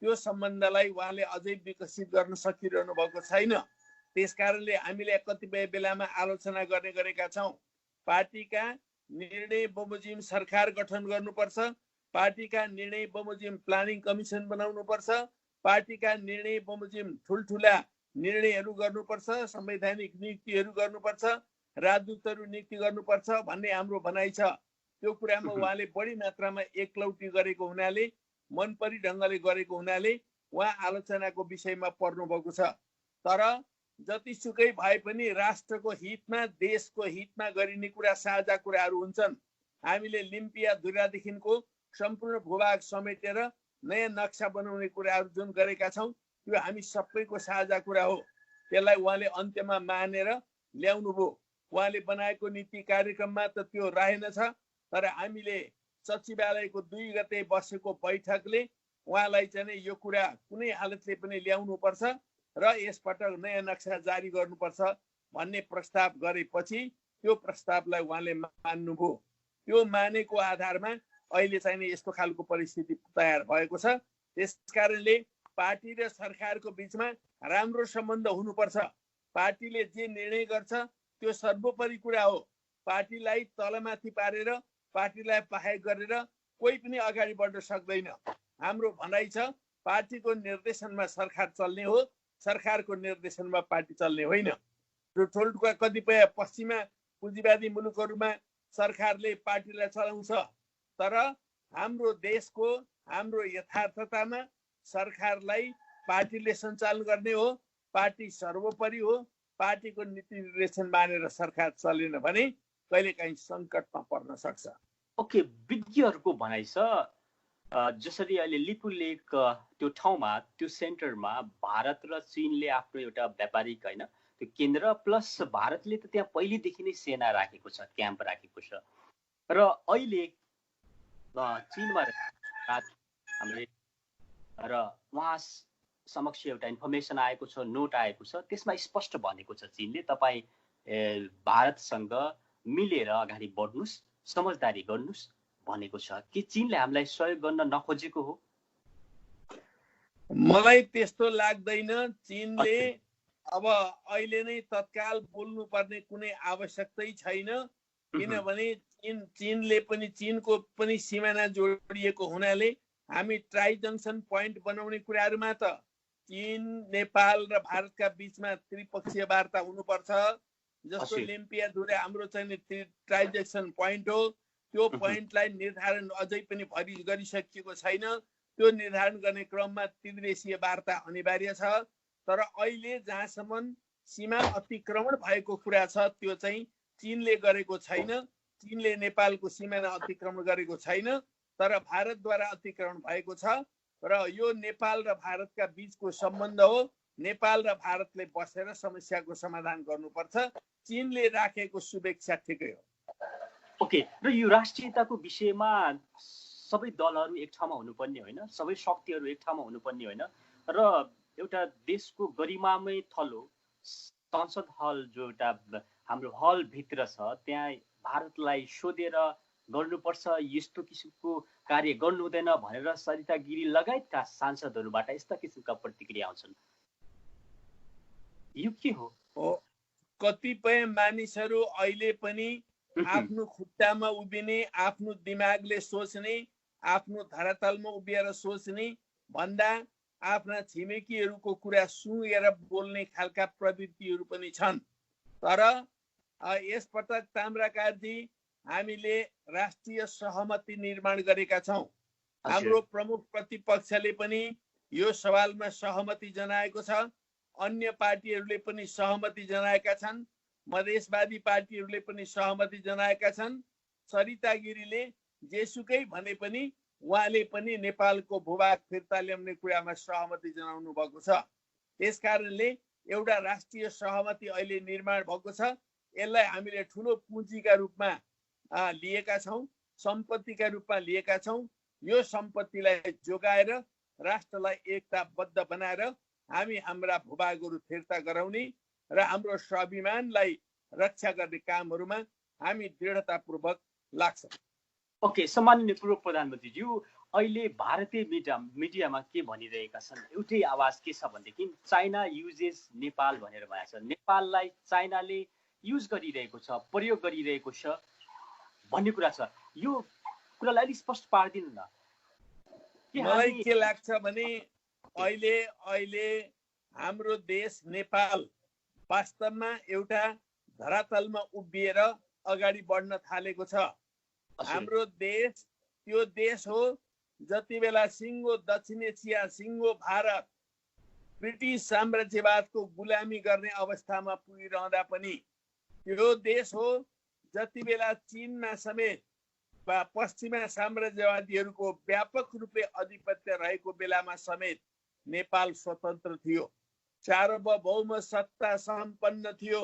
त्यो सम्बन्धलाई उहाँले अझै विकसित गर्न सकिरहनु भएको छैन। त्यसकारणले हामीले कतिपय बेलामा आलोचना गर्ने गरेका छौँ। पार्टीका निर्णय बमोजिम सरकार गठन गर्नुपर्छ, पार्टीका निर्णय बमोजिम प्लानिङ कमिसन बनाउनुपर्छ, पार्टीका निर्णय बमोजिम ठुल्ठुला निर्णयहरू गर्नुपर्छ, संवैधानिक नियुक्तिहरू गर्नुपर्छ, राजदूतहरू नियुक्ति गर्नुपर्छ भन्ने हाम्रो भनाइ छ। त्यो कुरामा उहाँले बढी मात्रामा एकलौटी गरेको हुनाले, मनपरी ढङ्गले गरेको हुनाले उहाँ आलोचनाको विषयमा पर्नु भएको छ। तर जतिसुकै भए पनि राष्ट्रको हितमा, देशको हितमा गरिने कुरा साझा कुराहरू हुन्छन्। हामीले लिम्पियाधुरादेखिको सम्पूर्ण भूभाग समेटेर नयाँ नक्सा बनाउने कुराहरू जुन गरेका छौँ त्यो हामी सबैको साझा कुरा हो। त्यसलाई उहाँले अन्त्यमा मानेर ल्याउनु भयो। उहाँले बनाएको नीति कार्यक्रममा त त्यो रहेनछ, तर हामीले सचिवालयको 2 गते बसेको बैठकले उहाँलाई चाहिँ यो कुरा कुनै हालतले पनि ल्याउनुपर्छ र यसपटक नयाँ नक्सा जारी गर्नुपर्छ भन्ने प्रस्ताव गरेपछि त्यो प्रस्तावलाई उहाँले मान्नुभयो। त्यो मानेको आधारमा अहिले चाहिँ यस्तो खालको परिस्थिति तयार भएको छ। त्यसकारणले पार्टी र सरकारको बीचमा राम्रो सम्बन्ध हुनुपर्छ। पार्टीले जे निर्णय गर्छ त्यो सर्वोपरि कुरा हो। पार्टीलाई तलमाथि पारेर, पार्टीलाई बाहेक गरेर कोही पनि अगाडि बढ्न सक्दैन। हाम्रो भनाइ छ पार्टीको निर्देशनमा सरकार चल्ने हो, सरकारको निर्देशनमा पार्टी चल्ने होइन। ठुल्ठुला कतिपय पश्चिमा पुँजीवादी मुलुकहरूमा सरकारले पार्टीलाई चलाउँछ, तर हाम्रो देशको, हाम्रो यथार्थतामा सरकारलाई पार्टीले सञ्चालन गर्ने हो। पार्टी सर्वोपरि हो। पार्टीको नीति निर्देशन मानेर सरकार चलेन भने कहिलेकाहीँ सङ्कटमा पर्न सक्छ। ओके, विज्ञहरूको भनाइ छ जसरी अहिले लिपुलेक त्यो ठाउँमा, त्यो सेन्टरमा भारत र चीनले आफ्नो एउटा व्यापारिक होइन त्यो केन्द्र प्लस भारतले त त्यहाँ पहिलेदेखि नै सेना राखेको छ, क्याम्प राखेको छ र अहिले चीनमा हाम्रो र उहाँ समक्ष एउटा इन्फर्मेसन आएको छ, नोट आएको छ, त्यसमा स्पष्ट भनेको छ चीनले तपाईँ भारतसँग मिलेर अगाडि बढ्नुस्, समझदारी गर्नुस् भनेको छ। के चीनले हामीलाई सहयोग गर्न नखोजेको हो? मलाई त्यस्तो लाग्दैन। चीनले अब अहिले नै तत्काल बोल्नुपर्ने कुनै आवश्यकतै छैन, किनभने चीनले पनि चीनको पनि सिमाना जोडिएको हुनाले हामी ट्राई जङ्सन पोइन्ट बनाउने कुराहरूमा त चीन, नेपाल र भारतका बीचमा त्रिपक्षीय वार्ता हुनुपर्छ। जस्तो लिम्पियाधुरा हाम्रो चाहिँ ट्राई जङ्सन पोइन्ट हो, त्यो पोइन्टलाई निर्धारण अझै पनि गरिसकिएको छैन। त्यो निर्धारण गर्ने क्रममा त्रिदेशीय वार्ता अनिवार्य छ। तर अहिले जहाँसम्म सीमा अतिक्रमण भएको कुरा छ त्यो चाहिँ चीनले गरेको छैन। चीनले नेपालको सिमाना अतिक्रमण गरेको छैन, तर भारतद्वारा अतिक्रमण भएको छ र यो नेपाल र भारतका बीचको सम्बन्ध हो। नेपाल र भारतले बसेर समस्याको समाधान गर्नुपर्छ। चीनले राखेको शुभेच्छा ठिकै हो। ओके, र यो राष्ट्रियताको विषयमा सबै दलहरू एक ठाउँमा हुनुपर्ने होइन, सबै शक्तिहरू एक ठाउँमा हुनुपर्ने होइन, र एउटा देशको गरिमामय थलो संसद हल जो एउटा हाम्रो हलभित्र छ त्यहाँ भारतलाई सोधेर गर्नुपर्छ, यस्तो किसिमको कार्य गर्नु हुँदैन भनेर सरिता गिरी लगायतका सांसदहरूबाट यस्ता किसिमका प्रतिक्रिया आउँछन्। यो के हो? कतिपय मानिसहरू अहिले पनि आफ्नो खुट्टामा उभिने, आफ्नो दिमागले सोच्ने, आफ्नो धरातलमा उभिएर सोच्ने भन्दा आफ्ना छिमेकीहरूको कुरा सुँगेर बोल्ने खालका प्रवृत्तिहरू पनि छन्। तर यसपटक ताम्राकारजी हामीले राष्ट्रिय सहमति निर्माण गरेका छौँ। हाम्रो प्रमुख प्रतिपक्षले पनि यो सवालमा सहमति जनाएको छ। अन्य पार्टीहरूले पनि सहमति जनाएका छन्। मधेसवादी पार्टीहरूले पनि सहमति जनाएका छन्। सरिता गिरीले जेसुकै भने पनि उहाँले पनि नेपालको भूभाग फिर्ता ल्याउने कुरामा सहमति जनाउनु भएको छ। त्यसकारणले एउटा राष्ट्रिय सहमति अहिले निर्माण भएको छ। यसलाई हामीले ठुलो पुँजीका रूपमा लिएका छौँ, सम्पत्तिका रूपमा लिएका छौँ। यो सम्पत्तिलाई जोगाएर राष्ट्रलाई एकताबद्ध बनाएर हामी हाम्रा भूभागहरू फिर्ता गराउने र हाम्रो स्वाभिमानलाई रक्षा गर्ने कामहरूमा हामी दृढतापूर्वक लाग्छौँ। ओके, सम्माननीय पूर्व प्रधानमन्त्रीज्यू, अहिले भारतीय मिडियामा के भनिरहेका छन्? एउटै आवाज के छ भनेदेखि चाइना युजेस नेपाल भनेर भनेको छ। नेपाललाई चाइनाले युज गरिरहेको छ, प्रयोग गरिरहेको छ भन्ने कुरा छ। यो कुरालाई अलिक स्पष्ट पारिदिनु न। मलाई के लाग्छ भने अहिले हाम्रो देश नेपाल वास्तवमा एउटा धरातलमा उभिएर अगाडि बढ्न थालेको छ। हाम्रो देश त्यो देश हो जति बेला सिङ्गो दक्षिण एसिया, सिङ्गो भारत ब्रिटिस साम्राज्यवादको गुलामी गर्ने अवस्थामा पुगिरहँदा पनि त्यो देश हो जति बेला चीनमा समेत पश्चिमा साम्राज्यवादीहरूको व्यापक रूपले अधिपत्य रहेको बेलामा समेत नेपाल स्वतन्त्र थियो, सार्वभौम सत्ता सम्पन्न थियो,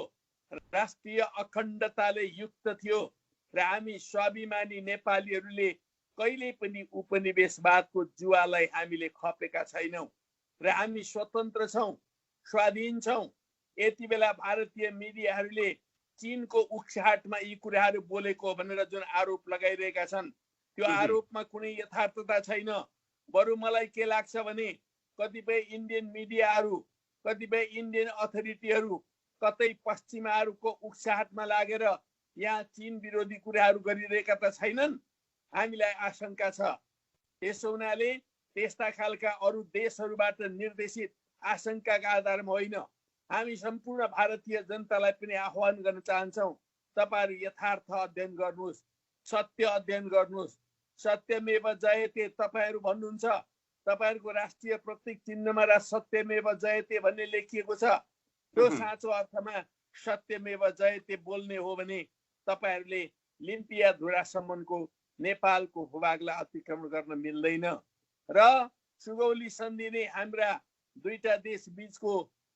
राष्ट्रिय अखण्डताले युक्त थियो र हामी स्वाभिमानी नेपालीहरूले कहिले पनि उपनिवेशवादको जुवालाई हामीले खपेका छैनौँ र हामी स्वतन्त्र छौँ, स्वाधीन छौँ। यति बेला भारतीय मिडियाहरूले चीनको उक्साहटमा यी कुराहरू बोलेको भनेर जुन आरोप लगाइरहेका छन् त्यो आरोपमा कुनै यथार्थता छैन। बरु मलाई के लाग्छ भने कतिपय इन्डियन मिडियाहरू, कतिपय इन्डियन अथोरिटीहरू कतै पश्चिमाहरूको उक्साहटमा लागेर यहाँ चीन विरोधी कुराहरू गरिरहेका त छैनन्। हामीलाई आशंका छ। त्यसो हुनाले त्यस्ता खालका अरू देशहरूबाट निर्देशित आशंकाका आधारमा होइन, हामी सम्पूर्ण भारतीय जनतालाई पनि आह्वान गर्न चाहन्छौँ, तपाईहरू यथार्थ अध्ययन गर्नुहोस्, सत्य अध्ययन गर्नुहोस्। सत्यमेव जयते तपाईहरू भन्नुहुन्छ, तपाईहरूको राष्ट्रिय प्रतीक चिन्हमा सत्यमेव जयते भन्ने लेखिएको छ। त्यो साँचो अर्थमा सत्यमेव जयते बोल्ने हो भने तपाईहरूले लिम्पियाधुरासम्मको नेपालको भूभागलाई अतिक्रमण गर्न मिल्दैन र सुगौली सन्धि नै हाम्रा दुईटा देश बीचको,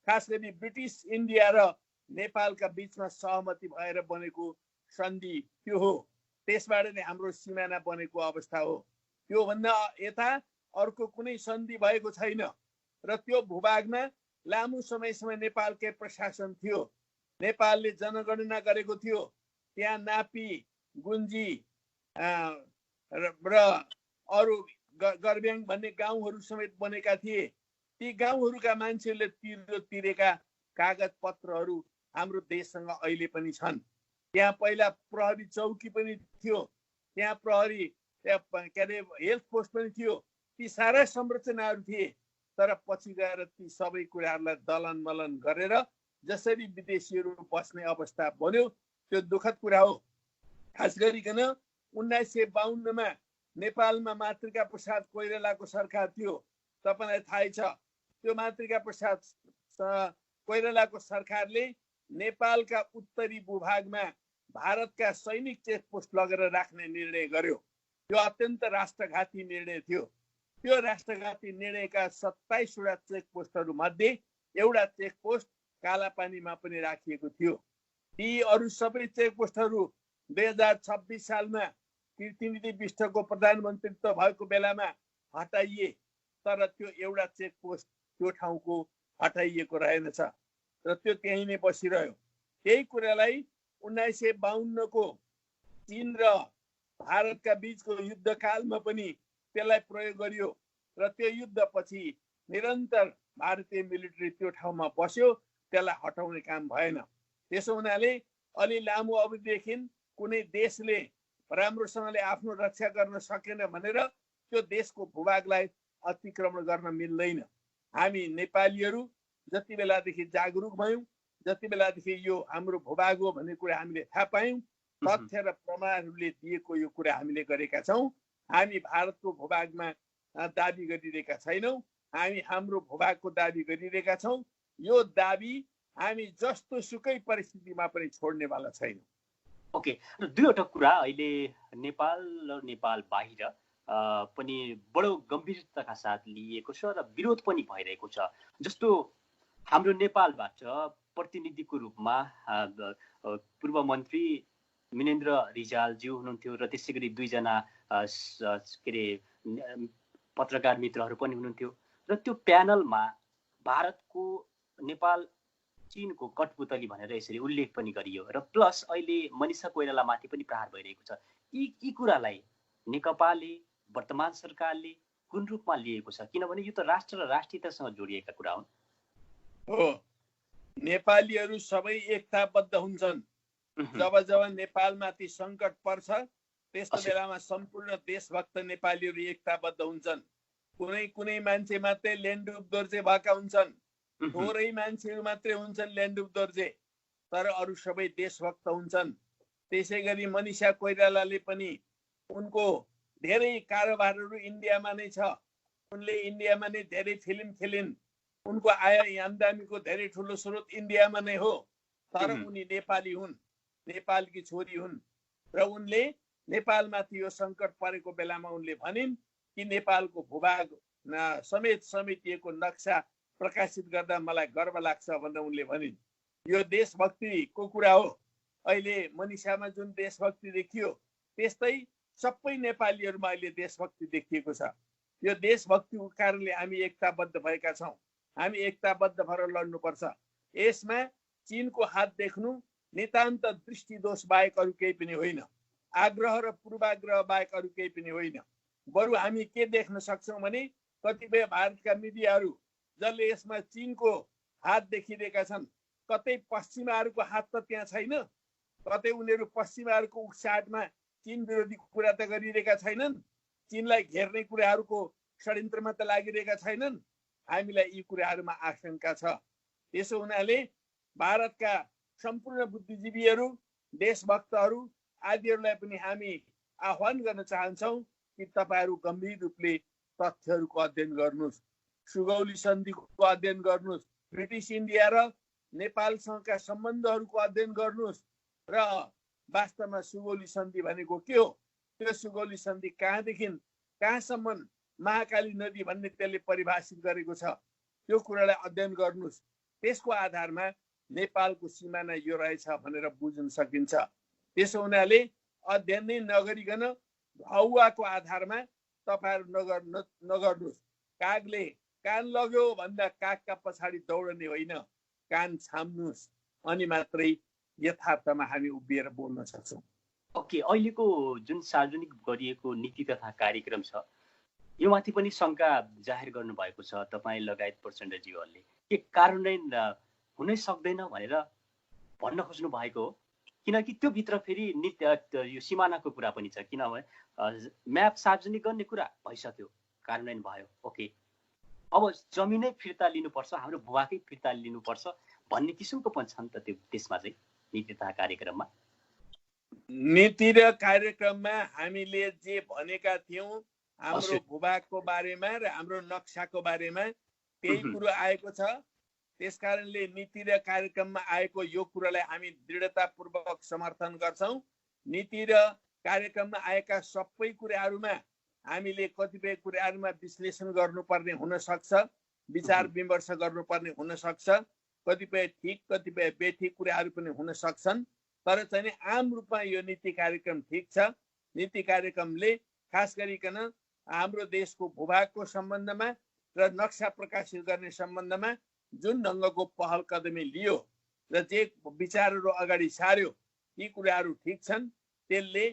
खास गरी ब्रिटिस इन्डिया र नेपालका बीचमा सहमति भएर बनेको सन्धि त्यो हो। त्यसबाट नै हाम्रो सिमाना बनेको अवस्था हो। त्योभन्दा यता अर्को कुनै सन्धि भएको छैन। र त्यो भूभागमा लामो समयसम्म नेपालकै प्रशासन थियो। नेपालले जनगणना गरेको थियो। त्यहाँ नापी, गुन्जी र अरू गर्ब्याङ भन्ने गाउँहरू समेत बनेका थिए। ती गाउँहरूका मान्छेहरूले तिरेका कागज पत्रहरू हाम्रो देशसँग अहिले पनि छन्। त्यहाँ पहिला प्रहरी चौकी पनि थियो, त्यहाँ प्रहरी के अरे हेल्थ पोस्ट पनि थियो। ती सारा संरचनाहरू थिए। तर पछि गएर ती सबै कुराहरूलाई दलन मलन गरेर जसरी विदेशीहरू बस्ने अवस्था बन्यो त्यो दुःखद कुरा हो। खास गरिकन 1952 नेपालमा मातृका प्रसाद कोइरालाको सरकार थियो। तपाईलाई थाहै छ, त्यो मातृका प्रसाद कोइरालाको सरकारले नेपालका उत्तरी भूभागमा भारतका सैनिक चेकपोस्ट लगेर राख्ने निर्णय गर्यो। त्यो अत्यन्त राष्ट्रघाती निर्णय थियो। त्यो राष्ट्रघाती निर्णयका 27वटा चेकपोस्टहरू मध्ये एउटा चेकपोस्ट कालापानीमा पनि राखिएको थियो। ती अरू सबै चेकपोस्टहरू 2026 सालमा कीर्तिनिधि विष्टको प्रधानमन्त्रीत्व भएको बेलामा हटाइए। तर त्यो एउटा चेकपोस्ट त्यो ठाउँको हटाइएको रहेनछ र त्यो त्यही नै बसिरह्यो। त्यही कुरालाई 1952 को चीन र भारतका बीचको युद्धकालमा पनि त्यसलाई प्रयोग गरियो र त्यो युद्धपछि निरन्तर भारतीय मिलिट्री त्यो ठाउँमा बस्यो। त्यसलाई हटाउने काम भएन। त्यसो हुनाले अलि लामो अवधिदेखि कुनै देशले राम्रोसँगले आफ्नो रक्षा गर्न सकेन भनेर त्यो देशको भूभागलाई अतिक्रमण गर्न मिल्दैन। हामी नेपालीहरू जति बेलादेखि जागरुक भयौँ, जति बेलादेखि यो हाम्रो भूभाग हो भन्ने कुरा हामीले थाहा पायौँ, तथ्य र प्रमाणहरूले दिएको यो कुरा हामीले गरेका छौँ। हामी भारतको भूभागमा दाबी गरिरहेका छैनौँ, हामी हाम्रो भूभागको दाबी गरिरहेका छौँ। यो दाबी हामी जस्तो सुकै परिस्थितिमा पनि छोड्नेवाला छैनौँ। ओके, र दुईवटा कुरा अहिले नेपाल र नेपाल बाहिर पनि बडो गम्भीरताका साथ लिइएको छ र विरोध पनि भइरहेको छ। जस्तो हाम्रो नेपालबाट प्रतिनिधिको रूपमा पूर्व मन्त्री मिनेन्द्र रिजालज्यू हुनुहुन्थ्यो र त्यसै गरी दुईजना के अरे पत्रकार मित्रहरू पनि हुनुहुन्थ्यो र त्यो प्यानलमा भारतको नेपाल चीनको कठपुतली भनेर यसरी उल्लेख पनि गरियो र प्लस अहिले मनिषा कोइरालामाथि पनि प्रहार भइरहेको छ। यी कुरालाई नेकपाले, वर्तमान सरकारले कुन रूपमा लिएको छ? किनभने यो त राष्ट्र र राष्ट्रियतासँग जोडिएका कुरा हुन्। हो, नेपालीहरू सबै एकताबद्ध हुन्छन्। जब जब नेपालमाथि सङ्कट पर्छ त्यस्तो बेलामा सम्पूर्ण देशभक्त नेपालीहरू एकताबद्ध हुन्छन्। कुनै मान्छे मात्रै ल्यान्डुप दोर्जे भएका हुन्छन्, थोरै मान्छेहरू मात्रै हुन्छन् ल्यान्डुप दोर्जे, तर अरू सबै देशभक्त हुन्छन्। त्यसै गरी मनिषा कोइरालाले पनि उनको धेरै कारोबारहरू इन्डियामा नै छ। उनले इन्डियामा नै धेरै फिल्म खेलिन्। उनको आय आम्दानीको धेरै ठुलो स्रोत इन्डियामा नै हो। तर उनी नेपाली हुन्, नेपालकी छोरी हुन् र उनले नेपालमाथि यो सङ्कट परेको बेलामा उनले भनिन् कि नेपालको भूभाग समेत समेटिएको नक्सा प्रकाशित गर्दा मलाई गर्व लाग्छ भनेर उनले भनिन्। यो देशभक्तिको कुरा हो। अहिले मनिषामा जुन देशभक्ति देखियो त्यस्तै सबै नेपालीहरूमा अहिले देशभक्ति देखिएको छ। यो देशभक्तिको कारणले हामी एकताबद्ध भएका छौँ। हामी एकताबद्ध भएर लड्नुपर्छ। यसमा चीनको हात देख्नु नितान्त दृष्टिदोष बाहेक अरू केही पनि होइन, आग्रह र पूर्वाग्रह बाहेक अरू केही पनि होइन। बरु हामी के देख्न सक्छौँ भने कतिपय भारतका मिडियाहरू जसले यसमा चीनको हात देखिरहेका छन्, कतै पश्चिमाहरूको हात त त्यहाँ छैन, कतै उनीहरू पश्चिमाहरूको उक्साहटमा चीन विरोधी कुरा त गरिरहेका छैनन्, चीनलाई घेर्ने कुराहरूको षड्यन्त्रमा त लागिरहेका छैनन्। हामीलाई यी कुराहरूमा आशंका छ। त्यसो हुनाले भारतका सम्पूर्ण बुद्धिजीवीहरू, देशभक्तहरू आदिहरूलाई पनि हामी आह्वान गर्न चाहन्छौँ कि तपाईँहरू गम्भीर रूपले तथ्यहरूको अध्ययन गर्नुहोस्, सुगौली सन्धिको अध्ययन गर्नुहोस्, ब्रिटिस इन्डिया र नेपालसँगका सम्बन्धहरूको अध्ययन गर्नुहोस् र वास्तवमा सुगौली सन्धि भनेको के हो, त्यो सुगौली सन्धि कहाँदेखि कहाँसम्म महाकाली नदी भन्ने त्यसले परिभाषित गरेको छ, त्यो कुरालाई अध्ययन गर्नुहोस्। त्यसको आधारमा नेपालको सिमाना यो रहेछ भनेर बुझ्न सकिन्छ। त्यसो हुनाले अध्ययन नै नगरिकन हौवाको आधारमा तपाईँहरू नगर्नुहोस्। कान लग्यो भन्दा कागका पछाडि दौडने होइन, कान छाम्नुहोस् अनि मात्रै यथार्थमा हामी उभिएर बोल्न सक्छौँ। ओके, अहिलेको जुन सार्वजनिक गरिएको नीति तथा कार्यक्रम छ यो माथि पनि शङ्का जाहेर गर्नुभएको छ तपाईँ लगायत प्रचण्डज्यूहरूले, के कार्यान्वयन हुनै सक्दैन भनेर भन्न खोज्नु भएको हो? किनकि त्यो भित्र फेरि यो सिमानाको कुरा पनि छ, किनभने म्याप सार्वजनिक गर्ने कुरा भइसक्यो, कार्यान्वयन भयो, ओके, अब जमिनै फिर्ता लिनुपर्छ, हाम्रो भूभागै फिर्ता लिनुपर्छ भन्ने किसिमको पनि छ नि त त्यो त्यसमा चाहिँ नीति तथा कार्यक्रममा। नीति र कार्यक्रममा हामीले जे भनेका थियौँ हाम्रो भूभागको बारेमा र हाम्रो नक्साको बारेमा त्यही कुरो आएको छ। त्यसकारणले नीति र कार्यक्रममा आएको यो कुरालाई हामी दृढतापूर्वक समर्थन गर्छौँ। नीति र कार्यक्रममा आएका सबै कुराहरूमा हामीले कतिपय कुराहरूमा विश्लेषण गर्नुपर्ने हुन सक्छ, विचार विमर्श गर्नुपर्ने हुन सक्छ, कतिपय ठिक कतिपय बेठिक कुराहरू पनि हुन सक्छन्। तर चाहिँ आम रूपमा यो नीति कार्यक्रम ठिक छ। नीति कार्यक्रमले खास गरिकन हाम्रो देशको भूभागको सम्बन्धमा र नक्सा प्रकाशित गर्ने सम्बन्धमा जुन ढङ्गको पहल कदमी लियो र जे विचारहरू अगाडि सार्यो ती कुराहरू ठिक छन्। त्यसले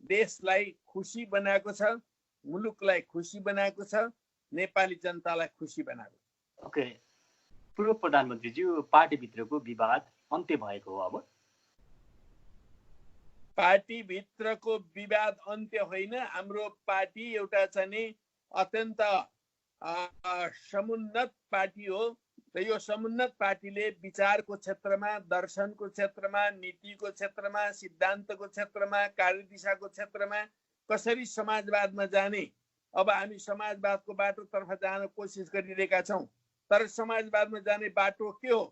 देशलाई खुसी बनाएको छ, मुलुकलाई खुसी बनाएको छ, नेपाली जनतालाई खुसी बनाएको छ। ओके, पूर्व प्रधानमन्त्रीज्यू, पार्टीभित्रको विवाद अन्त्य भएको हो अब? पार्टीभित्रको विवाद अन्त्य होइन। हाम्रो पार्टी एउटा चाहिँ अत्यन्त समुन्नत पार्टी हो र यो समुन्नत पार्टीले विचारको क्षेत्रमा, दर्शनको क्षेत्रमा, नीतिको क्षेत्रमा, सिद्धान्तको क्षेत्रमा, कार्यदिशाको क्षेत्रमा कसरी समाजवादमा जाने, अब हामी समाजवादको बाटोतर्फ जान कोसिस गरिरहेका छौँ। तर समाजवादमा जाने बाटो के हो,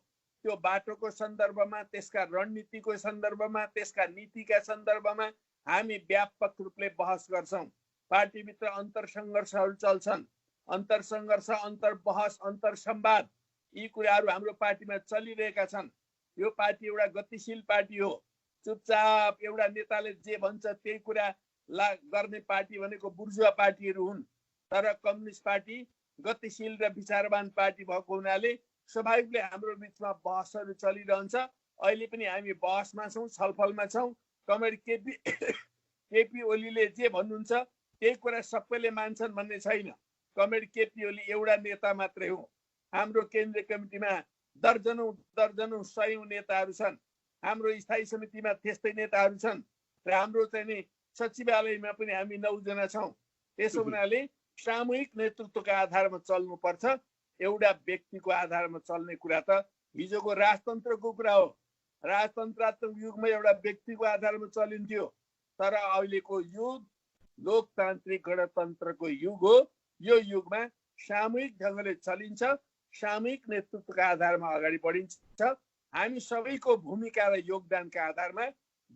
त्यो बाटोको सन्दर्भमा, त्यसका रणनीतिको सन्दर्भमा, त्यसका नीतिका सन्दर्भमा हामी व्यापक रूपले बहस गर्छौँ। पार्टीभित्र अन्तरसङ्घर्षहरू चल्छन्, अन्तरसङ्घर्ष, अन्तर्बहस, अन्तरसंवाद यी कुराहरू हाम्रो पार्टीमा चलिरहेका छन्। यो पार्टी एउटा गतिशील पार्टी हो। चुपचाप एउटा नेताले जे भन्छ त्यही कुरा गर्ने पार्टी भनेको बुर्जुवा पार्टीहरू हुन्। तर कम्युनिस्ट पार्टी गतिशील र विचारवान पार्टी भएको हुनाले स्वाभाविकले हाम्रो बिचमा बहसहरू चलिरहन्छ। अहिले पनि हामी बहसमा छौँ, छलफलमा छौँ। कमरेड केपी ओलीले जे भन्नुहुन्छ त्यही कुरा सबैले मान्छन् भन्ने छैन। कमरेड केपी ओली एउटा नेता मात्रै हो। हाम्रो केन्द्रीय कमिटीमा दर्जनौं सयौं नेताहरू छन्। हाम्रो स्थायी समितिमा त्यस्तै नेताहरू छन् र हाम्रो चाहिँ नि सचिवालयमा पनि हामी 9 जना छौँ। त्यसो हुनाले सामूहिक नेतृत्वका आधारमा चल्नुपर्छ। एउटा व्यक्तिको आधारमा चल्ने कुरा त हिजोको राजतन्त्रको कुरा हो। राजतन्त्रात्मक युगमा एउटा व्यक्तिको आधारमा चलिन्थ्यो। तर अहिलेको युग लोकतान्त्रिक गणतन्त्रको युग हो। यो युगमा सामूहिक ढङ्गले चलिन्छ, सामूहिक नेतृत्वका आधारमा अगाडि बढिन्छ। हामी सबैको भूमिका र योगदानका आधारमा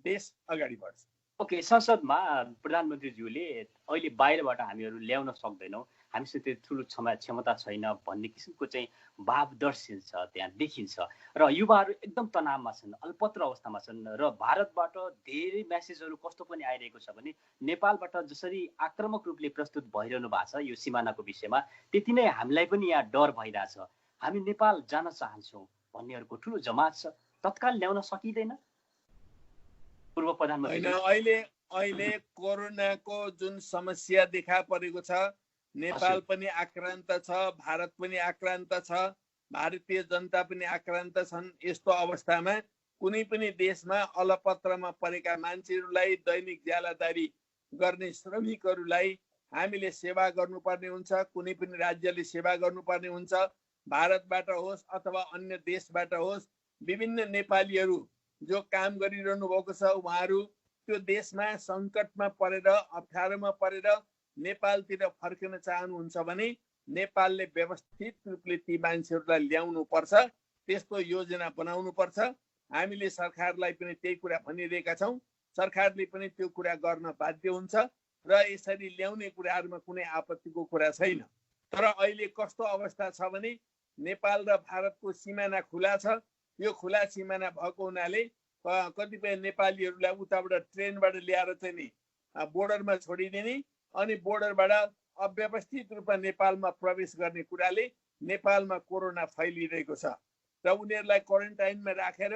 देश अगाडि बढ्छ। ओके, संसदमा प्रधानमन्त्रीज्यूले अहिले बाहिरबाट हामीहरू ल्याउन सक्दैनौँ, हामीसँग त्यो ठुलो क्षमता छैन भन्ने किसिमको चाहिँ भाव दर्शिन्छ, त्यहाँ देखिन्छ। र युवाहरू एकदम तनावमा छन्, अल्पत्र अवस्थामा छन् र भारतबाट धेरै म्यासेजहरू कस्तो पनि आइरहेको छ भने नेपालबाट जसरी आक्रामक रूपले प्रस्तुत भइरहनु भएको छ यो सिमानाको विषयमा, त्यति नै हामीलाई पनि यहाँ डर भइरहेछ। हामी नेपाल जान चाहन्छौँ भन्नेहरूको ठुलो जमात छ। तत्काल ल्याउन सकिँदैन? पूर्व प्रधानमन्त्री अहिले कोरोनाको जुन समस्या देखा परेको छ, नेपाल पनि आक्रान्त छ, भारत पनि आक्रान्त छ, भारतीय जनता पनि आक्रान्त छन्। यस्तो अवस्थामा कुनै पनि देशमा अलपत्रमा परेका मान्छेहरूलाई, दैनिक ज्यालादारी गर्ने श्रमिकहरूलाई हामीले सेवा गर्नुपर्ने हुन्छ। कुनै पनि राज्यले सेवा गर्नुपर्ने हुन्छ। भारतबाट होस् अथवा अन्य देशबाट होस्, विभिन्न नेपालीहरू जो काम गरिरहनु भएको छ उहाँहरू त्यो देशमा सङ्कटमा परेर, अप्ठ्यारोमा परेर नेपालतिर फर्किन चाहनुहुन्छ भने नेपालले व्यवस्थित रूपले ती मान्छेहरूलाई ल्याउनु पर्छ। त्यस्तो योजना बनाउनु पर्छ। हामीले सरकारलाई पनि त्यही कुरा भनिरहेका छौँ। सरकारले पनि त्यो कुरा गर्न बाध्य हुन्छ र यसरी ल्याउने कुराहरूमा कुनै आपत्तिको कुरा छैन। तर अहिले कस्तो अवस्था छ भने नेपाल र भारतको सिमाना खुला छ। यो खुला सिमाना भएको हुनाले कतिपय नेपालीहरूलाई उताबाट ट्रेनबाट ल्याएर चाहिँ नि बोर्डरमा छोडिदिने अनि बोर्डरबाट अव्यवस्थित रूपमा नेपालमा प्रवेश गर्ने कुराले नेपालमा कोरोना फैलिरहेको छ र उनीहरूलाई क्वारेन्टाइनमा राखेर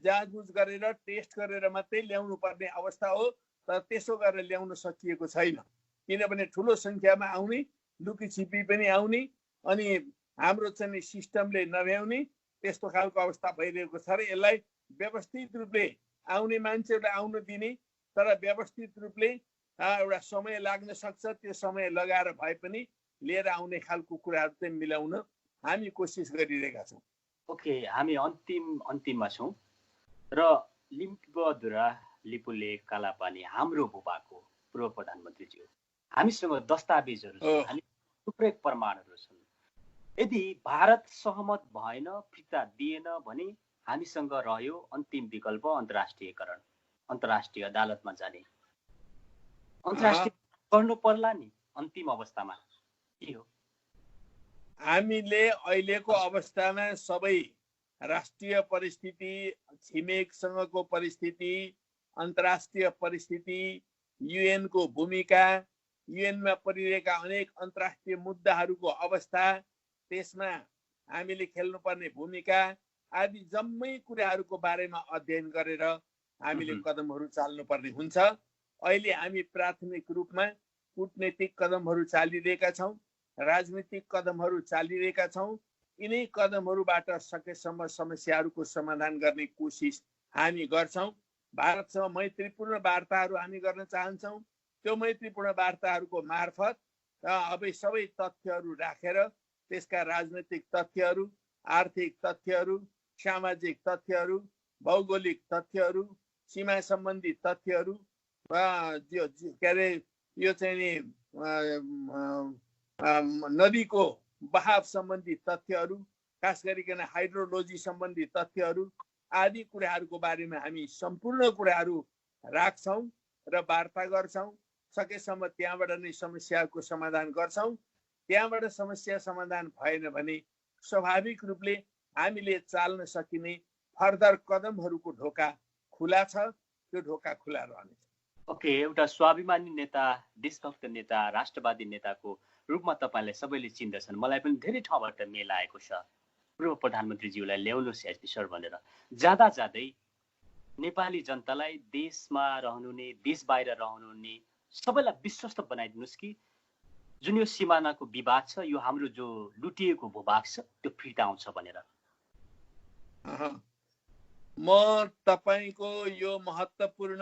जाँचबुझ गरेर टेस्ट गरेर मात्रै ल्याउनु पर्ने अवस्था हो। तर त्यसो गरेर ल्याउन सकिएको छैन, किनभने ठुलो सङ्ख्यामा आउने, लुकीछिपी पनि आउने, अनि हाम्रो चाहिँ सिस्टमले नभ्याउने त्यस्तो खालको अवस्था भइरहेको छ र यसलाई व्यवस्थित रूपले आउने मान्छेहरूलाई आउन दिने, तर व्यवस्थित रूपले एउटा समय लाग्न सक्छ, त्यो समय लगाएर भए पनि लिएर आउने खालको कुराहरू चाहिँ मिलाउन हामी कोसिस गरिरहेका छौँ। ओके, हामी अन्तिममा छौँ र लिम्पुअधुरा लिपुलेक कालापानी हाम्रो भूभाग हो पूर्व प्रधानमन्त्रीज्यू। हामीसँग दस्तावेजहरू छन्, हामी थुप्रै प्रमाणहरू छन्। यदि भारत सहमत भएन, फिर्ता दिएन भने हामीसँग रह्यो अन्तिम विकल्प अन्तर्राष्ट्रियकरण, अन्तर्राष्ट्रिय अदालतमा जाने। अन्तर्राष्ट्रिय गर्नु पर्ला नि अन्तिम अवस्थामा, के हो? हामीले अहिलेको अवस्थामा सबै राष्ट्रिय परिस्थिति, छिमेकसँगको परिस्थिति, अन्तर्राष्ट्रिय परिस्थिति, युएनको भूमिका, युएनमा परिरहेका अनेक अन्तर्राष्ट्रिय मुद्दाहरूको अवस्था, त्यसमा हामीले खेल्नुपर्ने भूमिका आदि जम्मै कुराहरूको बारेमा अध्ययन गरेर हामीले कदमहरू चाल्नुपर्ने हुन्छ। अहिले हामी प्राथमिक रूपमा कूटनीतिक कदमहरू चालिरहेका छौँ, राजनीतिक कदमहरू चालिरहेका छौँ। यिनै कदमहरूबाट सकेसम्म समस्याहरूको समाधान गर्ने कोसिस हामी गर्छौँ। भारतसँग मैत्रीपूर्ण वार्ताहरू हामी गर्न चाहन्छौँ। त्यो मैत्रीपूर्ण वार्ताहरूको मार्फत अब सबै तथ्यहरू राखेर त्यसका राजनैतिक तथ्यहरू, आर्थिक तथ्यहरू, सामाजिक तथ्यहरू, भौगोलिक तथ्यहरू, सीमा सम्बन्धी तथ्यहरू, के अरे यो चाहिँ नि नदीको बहाव सम्बन्धी तथ्यहरू, खास गरिकन हाइड्रोलोजी सम्बन्धी तथ्यहरू आदि कुराहरूको बारेमा हामी सम्पूर्ण कुराहरू राख्छौँ र वार्ता गर्छौँ। सकेसम्म त्यहाँबाट नै समस्याको समाधान गर्छौँ। त्यहाँबाट समस्या समाधान भएन भने स्वाभाविक रूपले हामीले चाल्न सकिने फर्दर कदमहरूको ढोका खुला छ, त्यो ढोका खुला रहनेछ। ओके, एउटा स्वाभिमानी नेता, देशभक्त नेता, राष्ट्रवादी नेताको रूपमा तपाईँलाई सबैले चिन्दछन्। मलाई पनि धेरै ठाउँबाट मेल आएको छ पूर्व प्रधानमन्त्रीज्यूलाई ल्याउनुहोस् एसपी भनेर। जाँदा जाँदै नेपाली जनतालाई, देशमा रहनुहुने, देश बाहिर रहनुहुने सबैलाई विश्वस्त बनाइदिनुहोस् कि जुन यो सिमानाको विवाद छ, यो हाम्रो जो लुटिएको भूभाग छ, त्यो फिर्ता आउँछ भनेर। म तपाईँको यो महत्त्वपूर्ण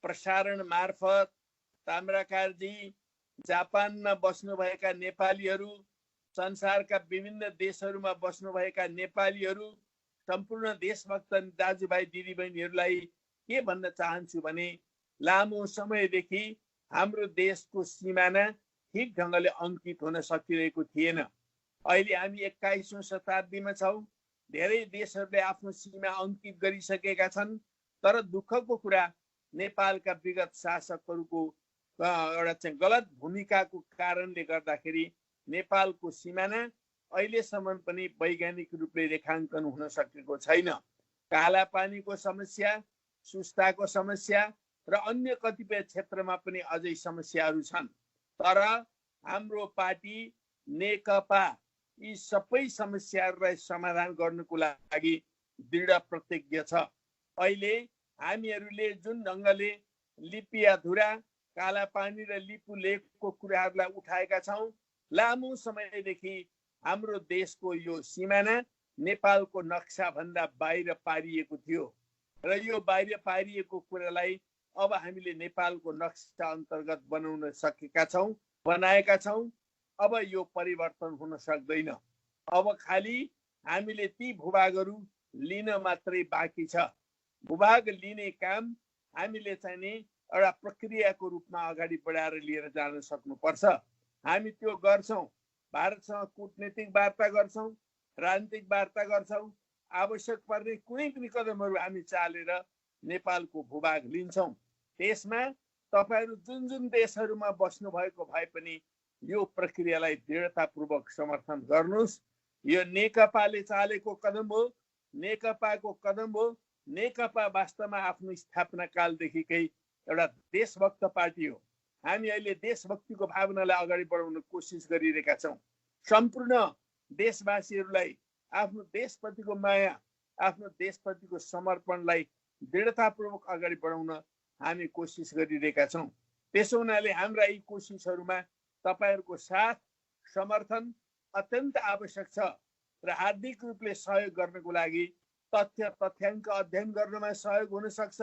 प्रसारण मार्फत ताम्राकारजी, जापानमा बस्नुभएका नेपालीहरू, संसारका विभिन्न देशहरूमा बस्नुभएका नेपालीहरू, सम्पूर्ण देशभक्त दाजुभाइ दिदीबहिनीहरूलाई के भन्न चाहन्छु भने लामो समयदेखि हाम्रो देशको सिमाना ठिक ढङ्गले अङ्कित हुन सकिरहेको थिएन। अहिले हामी 21औं शताब्दीमा छौँ। धेरै देशहरूले आफ्नो सीमा अङ्कित गरिसकेका छन्, तर दुःखको कुरा नेपालका विगत शासकहरूको एउटा चाहिँ गलत भूमिकाको कारणले गर्दाखेरि नेपालको सिमाना अहिलेसम्म पनि वैज्ञानिक रूपले रेखाङ्कन हुन सकेको छैन। कालापानीको समस्या, सुस्ताको समस्या र अन्य कतिपय क्षेत्रमा पनि अझै समस्याहरू छन्। तर हाम्रो पार्टी नेकपा यी सबै समस्याहरूलाई समाधान गर्नको लागि दृढ प्रतिज्ञ छ। अहिले हामीहरूले जुन ढङ्गले लिपियाधुरा, कालापानी र लिपुलेकको कुराहरूलाई उठाएका छौँ, लामो समयदेखि हाम्रो देशको यो सिमाना नेपालको नक्साभन्दा बाहिर पारिएको थियो र यो बाहिर पारिएको कुरालाई अब हामीले नेपालको नक्सा अन्तर्गत बनाउन बनाएका छौँ। अब यो परिवर्तन हुन सक्दैन। अब खालि हामीले ती भूभागहरू लिन मात्रै बाँकी छ। भूभाग लिने काम हामीले चाहिँ नि एउटा प्रक्रियाको रूपमा अगाडि बढाएर लिएर जान सक्नुपर्छ। हामी त्यो गर्छौँ। भारतसँग कूटनीतिक वार्ता गर्छौँ, राजनीतिक वार्ता गर्छौँ। आवश्यक पर्ने कुनै पनि कदमहरू हामी चालेर नेपालको भूभाग लिन्छौँ। त्यसमा तपाईँहरू जुन जुन देशहरूमा बस्नु भएको भए पनि यो प्रक्रियालाई दृढतापूर्वक समर्थन गर्नुहोस्। यो नेकपाले चालेको कदम हो, नेकपाको कदम हो। नेकपा वास्तवमा आफ्नो स्थापना कालदेखिकै एउटा देशभक्त पार्टी हो। हामी अहिले देशभक्तिको भावनालाई अगाडि बढाउन कोसिस गरिरहेका छौँ। सम्पूर्ण देशवासीहरूलाई आफ्नो देशप्रतिको माया, आफ्नो देशप्रतिको समर्पणलाई दृढतापूर्वक अगाडि बढाउन हामी कोसिस गरिरहेका छौँ। त्यसो हुनाले हाम्रा यी कोसिसहरूमा तपाईँहरूको साथ समर्थन अत्यन्त आवश्यक छ र हार्दिक रूपले सहयोग गर्नको लागि तथ्याङ्क अध्ययन गर्नमा सहयोग हुन सक्छ।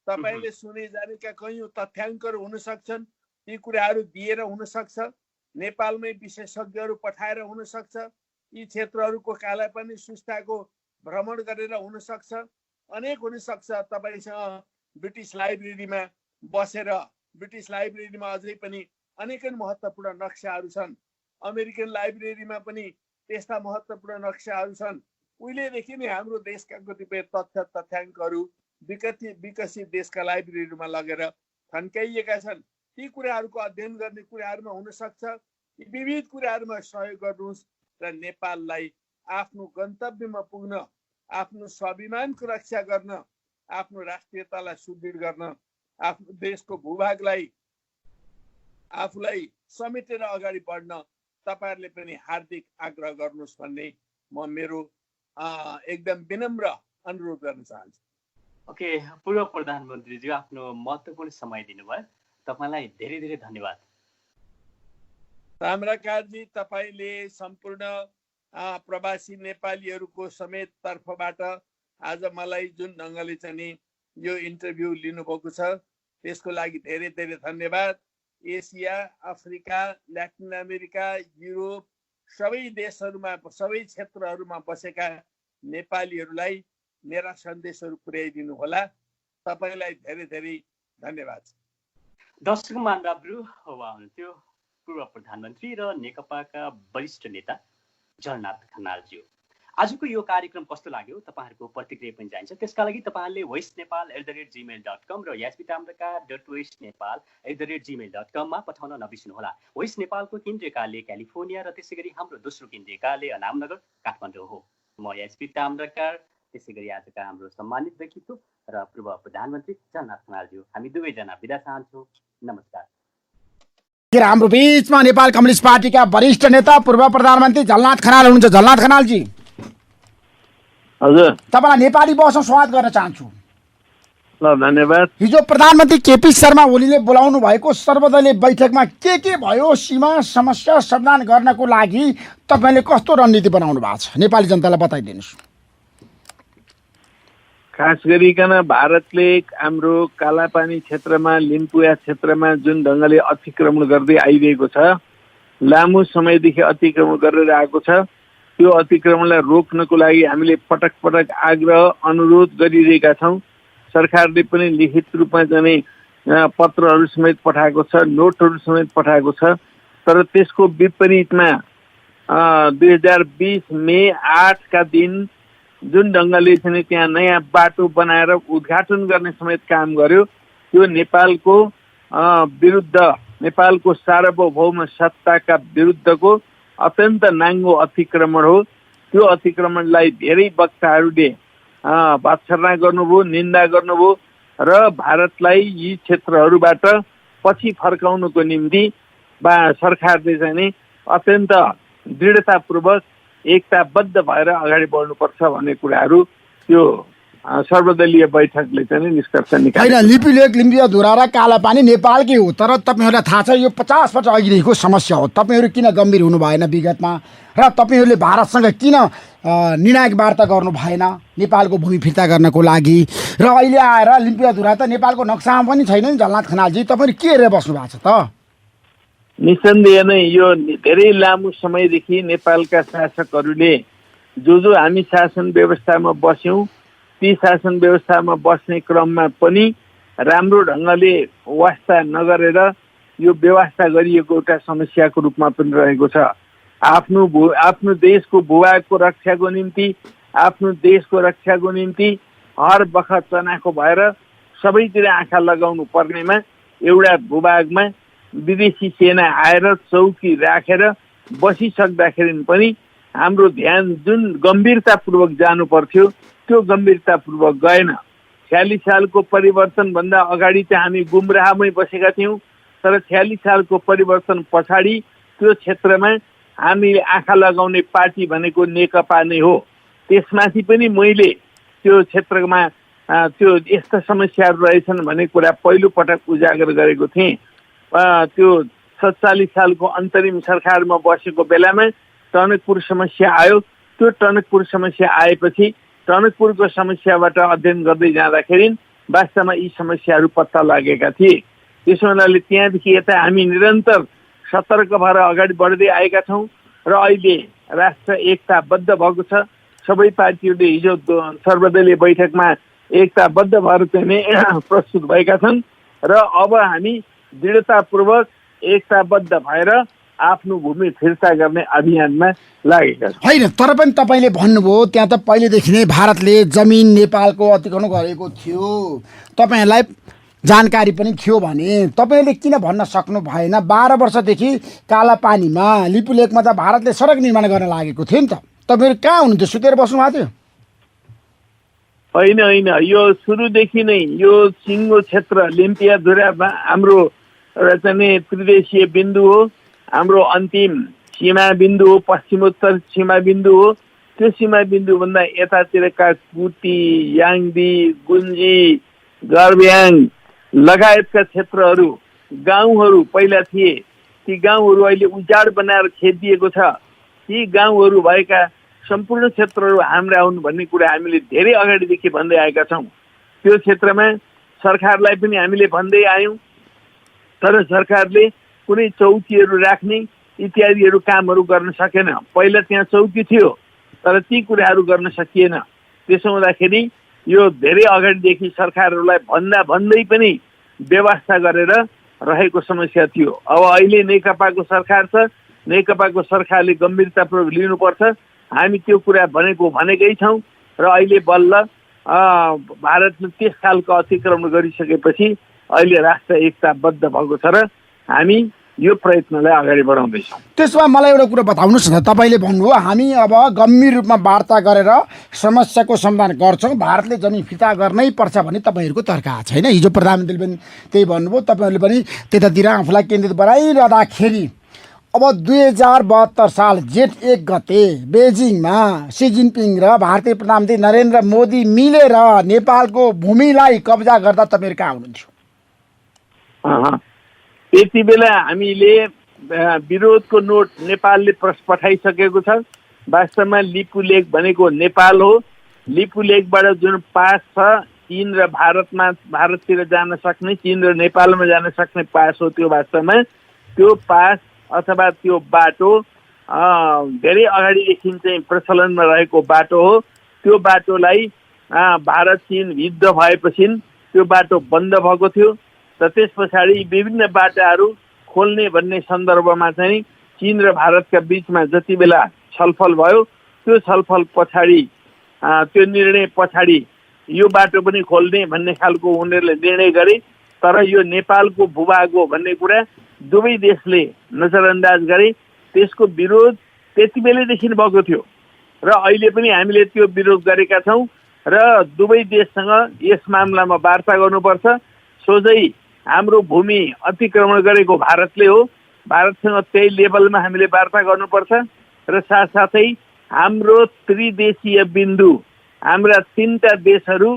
तपाईँले सुने जानेका कैयौँ तथ्याङ्कहरू हुन सक्छन्, ती कुराहरू दिएर हुन सक्छ। नेपालमै विशेषज्ञहरू पठाएर हुन सक्छ। यी क्षेत्रहरूको कालापानी सुस्ताको भ्रमण गरेर हुन सक्छ। अनेक हुन सक्छ। तपाईँसँग ब्रिटिस लाइब्रेरीमा बसेर, ब्रिटिस लाइब्रेरीमा अझै पनि अनेक महत्त्वपूर्ण नक्साहरू छन्। अमेरिकन लाइब्रेरीमा पनि त्यस्ता महत्त्वपूर्ण नक्साहरू छन्। उहिलेदेखि नै हाम्रो देशका कतिपय तथ्याङ्कहरू विकसित देशका लाइब्रेरीमा लगेर थन्काइएका छन्। ती कुराहरूको अध्ययन गर्ने कुराहरूमा हुन सक्छ। यी विविध कुराहरूमा सहयोग गर्नुहोस् र नेपाललाई आफ्नो गन्तव्यमा पुग्न, आफ्नो स्वाभिमानको रक्षा गर्न, आफ्नो राष्ट्रियतालाई सुदृढ गर्न, आफ्नो देशको भूभागलाई आफूलाई समेटेर अगाडि बढ्न तपाईँहरूले पनि हार्दिक आग्रह गर्नुहोस् भन्ने म मेरो एकदम विनम्र अनुरोध गर्न चाहन्छु। ओके, पूर्व प्रधानमन्त्रीज्यू आफ्नो महत्त्वपूर्ण समय दिनुभयो, तपाईँलाई धेरै धेरै धन्यवाद। रामराकारजी, तपाईँले सम्पूर्ण प्रवासी नेपालीहरूको समेत तर्फबाट आज मलाई जुन ढङ्गले चाहिँ यो इन्टरभ्यू लिनुभएको छ त्यसको लागि धेरै धेरै धन्यवाद। Asia, Africa, Latin America, Europe सबै देशहरूमा, सबै क्षेत्रहरूमा बसेका नेपालीहरूलाई मेरा सन्देशहरू पुर्याइदिनु होला। तपाईँलाई धेरै धेरै धन्यवाद। दर्शक महानुभावहरू, उहाँ हुनुहुन्थ्यो पूर्व प्रधानमन्त्री र नेकपाका वरिष्ठ नेता जलनाथ खनालज्यू। आजको यो कार्यक्रम कस्तो लाग्यो तपाईँहरूको प्रतिक्रिया पनि चाहिन्छ। त्यसका लागि तपाईँहरूले voicnepal@gmail.com र yasvitamraka.voicnepal@gmail.com मा पठाउन नबिर्सनुहोला। voice नेपालको केन्द्रीय कार्यालय क्यालिफोर्निया र त्यसै गरी हाम्रो दोस्रो केन्द्रीय कार्यालय नामनगर काठमाडौँ हो। म यास्वी ताम्रकार, त्यसै गरी आजका हाम्रो सम्मानित व्यक्तित्व र पूर्व प्रधानमन्त्री जलनाथ खनालज्यू, हामी दुवैजना बिदा चाहन्छौँ। नमस्कार। हाम्रो बीचमा नेपाल कम्युनिस्ट पार्टीका वरिष्ठ नेता पूर्व प्रधानमन्त्री जलनाथ खनाल हुनुहुन्छ। जलनाथ खनालजी, हजुर, तपाईँलाई नेपाली भाषामा स्वागत गर्न चाहन्छु। ल, धन्यवाद। हिजो प्रधानमन्त्री केपी शर्मा ओलीले बोलाउनु भएको सर्वदलीय बैठकमा के भयो, सीमा समस्या समाधान गर्नको लागि तपाईँले कस्तो रणनीति बनाउनु भएको छ, नेपाली जनतालाई बताइदिनुहोस्। खास गरिकन भारतले हाम्रो कालापानी क्षेत्रमा, लिम्पुया क्षेत्रमा जुन ढङ्गले अतिक्रमण गर्दै आइरहेको छ, लामो समयदेखि अतिक्रमण गरेर आएको छ, त्यो अतिक्रमणलाई रोक्नको लागि हामीले पटक पटक आग्रह अनुरोध गरिरहेका छौँ। सरकारले पनि लिखित रूपमा चाहिँ पत्रहरू समेत पठाएको छ, नोटहरू समेत पठाएको छ। तर त्यसको विपरीतमा 2020 मे 8 का दिन जुन ढङ्गले चाहिँ त्यहाँ नयाँ बाटो बनाएर उद्घाटन गर्ने समेत काम गर्यो, त्यो नेपालको विरुद्ध, नेपालको सार्वभौम सत्ताका विरुद्धको अत्यन्त नाङ्गो अतिक्रमण हो। त्यो अतिक्रमणलाई धेरै वक्ताहरूले भत्सना गर्नुभयो, निन्दा गर्नुभयो र भारतलाई यी क्षेत्रहरूबाट पछि फर्काउनको निम्ति सरकारले चाहिँ नि अत्यन्त दृढतापूर्वक एकताबद्ध भएर अगाडि बढ्नुपर्छ भन्ने कुराहरू त्यो सर्वदलीय बैठकले चाहिँ निष्कर्ष निकाल्यो। होइन, लिपि लेक, लिम्पियाधुरा र कालापानी नेपालकै हो, तर तपाईँहरूलाई थाहा छ यो 50 वर्ष अघिदेखिको समस्या हो। तपाईँहरू किन गम्भीर हुनु भएन विगतमा, र तपाईँहरूले भारतसँग किन निर्णायक वार्ता गर्नु भएन नेपालको भूमि फिर्ता गर्नको लागि, र अहिले आएर लिम्पियाधुरा त नेपालको नक्सामा पनि छैन नि। जलनाथ खनालजी, तपाईँहरू के हेरेर बस्नु भएको छ त? निसन्देह नै यो धेरै लामो समयदेखि नेपालका शासकहरूले जो हामी शासन व्यवस्थामा बस्यौँ, ती शासन व्यवस्थामा बस्ने क्रममा पनि राम्रो ढङ्गले वास्ता नगरेर यो व्यवस्था गरिएको एउटा समस्याको रूपमा पनि रहेको छ। आफ्नो देशको भूभागको रक्षाको निम्ति, आफ्नो देशको रक्षाको निम्ति हर बखत चनाखो भएर सबैतिर आँखा लगाउनु पर्नेमा एउटा भूभागमा विदेशी सेना आएर चौकी राखेर बसिसक्दाखेरि पनि हाम्रो ध्यान जुन गम्भीरतापूर्वक जानु पर्थ्यो त्यो गम्भीरतापूर्वक गएन। 46 सालको परिवर्तनभन्दा अगाडि चाहिँ हामी गुमराहमै बसेका थियौँ। तर 46 सालको परिवर्तन पछाडि त्यो क्षेत्रमा हामीले आँखा लगाउने पार्टी भनेको नेकपा नै हो। त्यसमाथि पनि मैले त्यो क्षेत्रमा त्यो यस्ता समस्याहरू रहेछन् भन्ने कुरा पहिलो पटक उजागर गरेको थिएँ। त्यो 47 सालको अन्तरिम सरकारमा बसेको बेलामा टनकपुर समस्या आयो। त्यो टनकपुर समस्या आएपछि टनकपुरको समस्याबाट अध्ययन गर्दै जाँदाखेरि वास्तवमा यी समस्याहरू पत्ता लागेका थिए। त्यसो हुनाले त्यहाँदेखि यता हामी निरन्तर सतर्क भएर अगाडि बढ्दै आएका छौँ र अहिले राष्ट्र एकताबद्ध भएको छ। सबै पार्टीहरूले हिजो सर्वदलीय बैठकमा एकताबद्ध भएर चाहिँ प्रस्तुत भएका छन् र अब हामी दृढतापूर्वक एकताबद्ध भएर आफ्नो भूमि फिर्ता गर्ने अभियानमा लागेका छौँ। होइन, तर पनि तपाईँले भन्नुभयो त्यहाँ त पहिलेदेखि नै भारतले जमिन नेपालको अतिक्रमण गरेको थियो, तपाईँहरूलाई जानकारी पनि थियो भने तपाईँले किन भन्न सक्नु भएन? 12 वर्षदेखि कालापानीमा लिपुलेकमा त भारतले सडक निर्माण गर्न लागेको थियो नि त, तपाईँहरू कहाँ हुनुहुन्थ्यो? सुतेर बस्नु भएको थियो? होइन होइन, यो सुरुदेखि नै यो सिङ्गो क्षेत्र लिम्पियाधुरा हाम्रो एउटा चाहिँ त्रिदेशीय बिन्दु हो, हाम्रो अन्तिम सीमा बिन्दु हो, पश्चिमोत्तर सीमा बिन्दु हो। त्यो सीमा बिन्दुभन्दा यतातिरका कुटी, याङदी, गुन्जी, गर्ब्याङ लगायतका क्षेत्रहरू गाउँहरू पहिला थिए। ती गाउँहरू अहिले उजाड बनाएर खेदिएको छ। ती गाउँहरू भएका सम्पूर्ण क्षेत्रहरू हाम्रा हुन् भन्ने कुरा हामीले धेरै अगाडिदेखि भन्दै आएका छौँ। त्यो क्षेत्रमा सरकारलाई पनि हामीले भन्दै आयौँ, तर सरकारले कुनै चौकीहरू राख्ने इत्यादिहरू कामहरू गर्न सकेन। पहिला त्यहाँ चौकी थियो तर ती कुराहरू गर्न सकिएन। त्यसो हुँदाखेरि यो धेरै अगाडिदेखि सरकारहरूलाई भन्दै पनि व्यवस्था गरेर रहेको समस्या थियो। अब अहिले नेकपाको सरकार छ, नेकपाको सरकारले गम्भीरतापूर्वक लिनुपर्छ। हामी त्यो कुरा भनेकै छौँ र अहिले बल्ल भारतले त्यस खालको अतिक्रमण गरिसकेपछि अहिले राष्ट्र एकताबद्ध भएको छ र हामी यो प्रयत्नलाई अगाडि बढाउँदैछौँ। त्यसमा मलाई एउटा कुरा बताउनुहोस् न, तपाईँले भन्नुभयो हामी अब गम्भीर रूपमा वार्ता गरेर समस्याको समाधान गर्छौँ, भारतले जमिन फिर्ता गर्नै पर्छ भन्ने तपाईँहरूको तर्क आएको छैन। हिजो प्रधानमन्त्रीले पनि त्यही भन्नुभयो, तपाईँहरूले पनि त्यतातिर आफूलाई केन्द्रित बनाइरहँदाखेरि अब 2072 साल जेठ 1 गते बेजिङमा सी जिनपिङ र भारतीय प्रधानमन्त्री नरेन्द्र मोदी मिलेर नेपालको भूमिलाई कब्जा गर्दा तपाईँहरू कहाँ हुनुहुन्थ्यो? त्यति बेला हामीले विरोधको नोट नेपालले पठाइसकेको छ। वास्तवमा लिपुलेक भनेको नेपाल हो। लिपुलेकबाट जुन पास छ चीन र भारततिर जान सक्ने, चीन र नेपालमा जान सक्ने पास हो। त्यो वास्तवमा त्यो पास अथवा त्यो बाटो धेरै अगाडिदेखि चाहिँ प्रचलनमा रहेको बाटो हो। त्यो बाटोलाई भारत चीन युद्ध भएपछि त्यो बाटो बन्द भएको थियो र त्यस पछाडि विभिन्न बाटाहरू खोल्ने भन्ने सन्दर्भमा चाहिँ चीन र भारतका बिचमा जति बेला छलफल भयो, त्यो छलफल पछाडि त्यो निर्णय पछाडि यो बाटो पनि खोल्ने भन्ने खालको उनीहरूले निर्णय गरे। तर यो नेपालको भूभाग हो भन्ने कुरा दुवै देशले नजरअन्दाज गरे। त्यसको विरोध त्यति बेलैदेखि भएको थियो र अहिले पनि हामीले त्यो विरोध गरेका छौँ र दुवै देशसँग यस मामलामा वार्ता गर्नुपर्छ। सोझै हाम्रो भूमि अतिक्रमण गरेको भारतले हो, भारतसँग त्यही लेभलमा हामीले वार्ता गर्नुपर्छ र साथसाथै हाम्रो त्रिदेशीय बिन्दु, हाम्रा 3टा देशहरू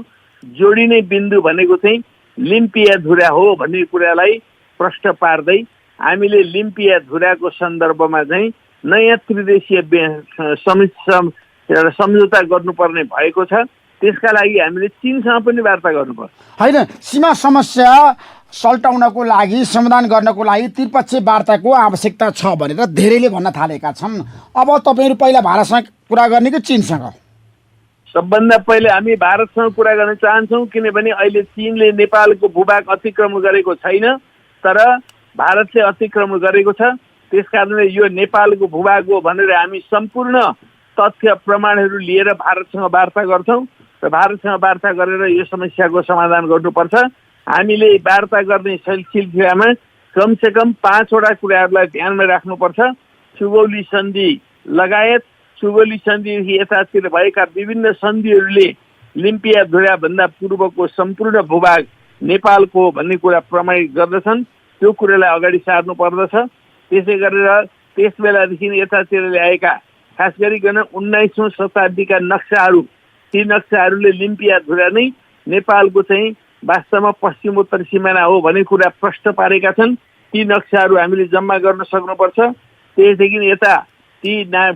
जोडिने बिन्दु भनेको चाहिँ लिम्पियाधुरा हो भन्ने कुरालाई प्रश्न पार्दै हामीले लिम्पियाधुराको सन्दर्भमा चाहिँ नयाँ त्रिदेशीय सम्झौता गर्नुपर्ने भएको छ। त्यसका लागि हामीले चीनसँग पनि वार्ता गर्नुपर्छ। होइन, सीमा समस्या सल्टाउनको लागि, समाधान गर्नको लागि त्रिपक्षीय वार्ताको आवश्यकता छ भनेर धेरैले भन्न थालेका छन्। अब तपाईँहरू पहिला भारतसँग कुरा गर्ने कि चीनसँग? सबभन्दा पहिले हामी भारतसँग कुरा गर्न चाहन्छौँ, किनभने अहिले चीनले नेपालको भूभाग अतिक्रमण गरेको छैन तर भारतले अतिक्रमण गरेको छ। त्यसकारणले यो नेपालको भूभाग हो भनेर हामी सम्पूर्ण तथ्य प्रमाणहरू लिएर भारतसँग वार्ता गर्छौँ र भारतसँग वार्ता गरेर यो समस्याको समाधान गर्नुपर्छ। हामीले वार्ता गर्ने सिलसिलामा कमसेकम 5वटा कुराहरूलाई ध्यानमा राख्नुपर्छ। सुगौली सन्धि लगायत सुगौली सन्धिदेखि यतातिर भएका विभिन्न सन्धिहरूले लिम्पियाधुरा भन्दा पूर्वको सम्पूर्ण भूभाग नेपालको भन्ने कुरा प्रमाणित गर्दछन्। त्यो कुरालाई अगाडि सार्नु पर्दछ। त्यसै गरेर त्यस बेलादेखि यतातिर ल्याएका खास गरिकन 19औं शताब्दीका नक्साहरू, ती नक्साहरूले लिम्पियाधुरा नै नेपालको चाहिँ वास्तवमा पश्चिमोत्तर सिमाना हो भन्ने कुरा प्रष्ट पारेका छन्। ती नक्साहरू हामीले जम्मा गर्न सक्नुपर्छ। त्यसदेखि यता ती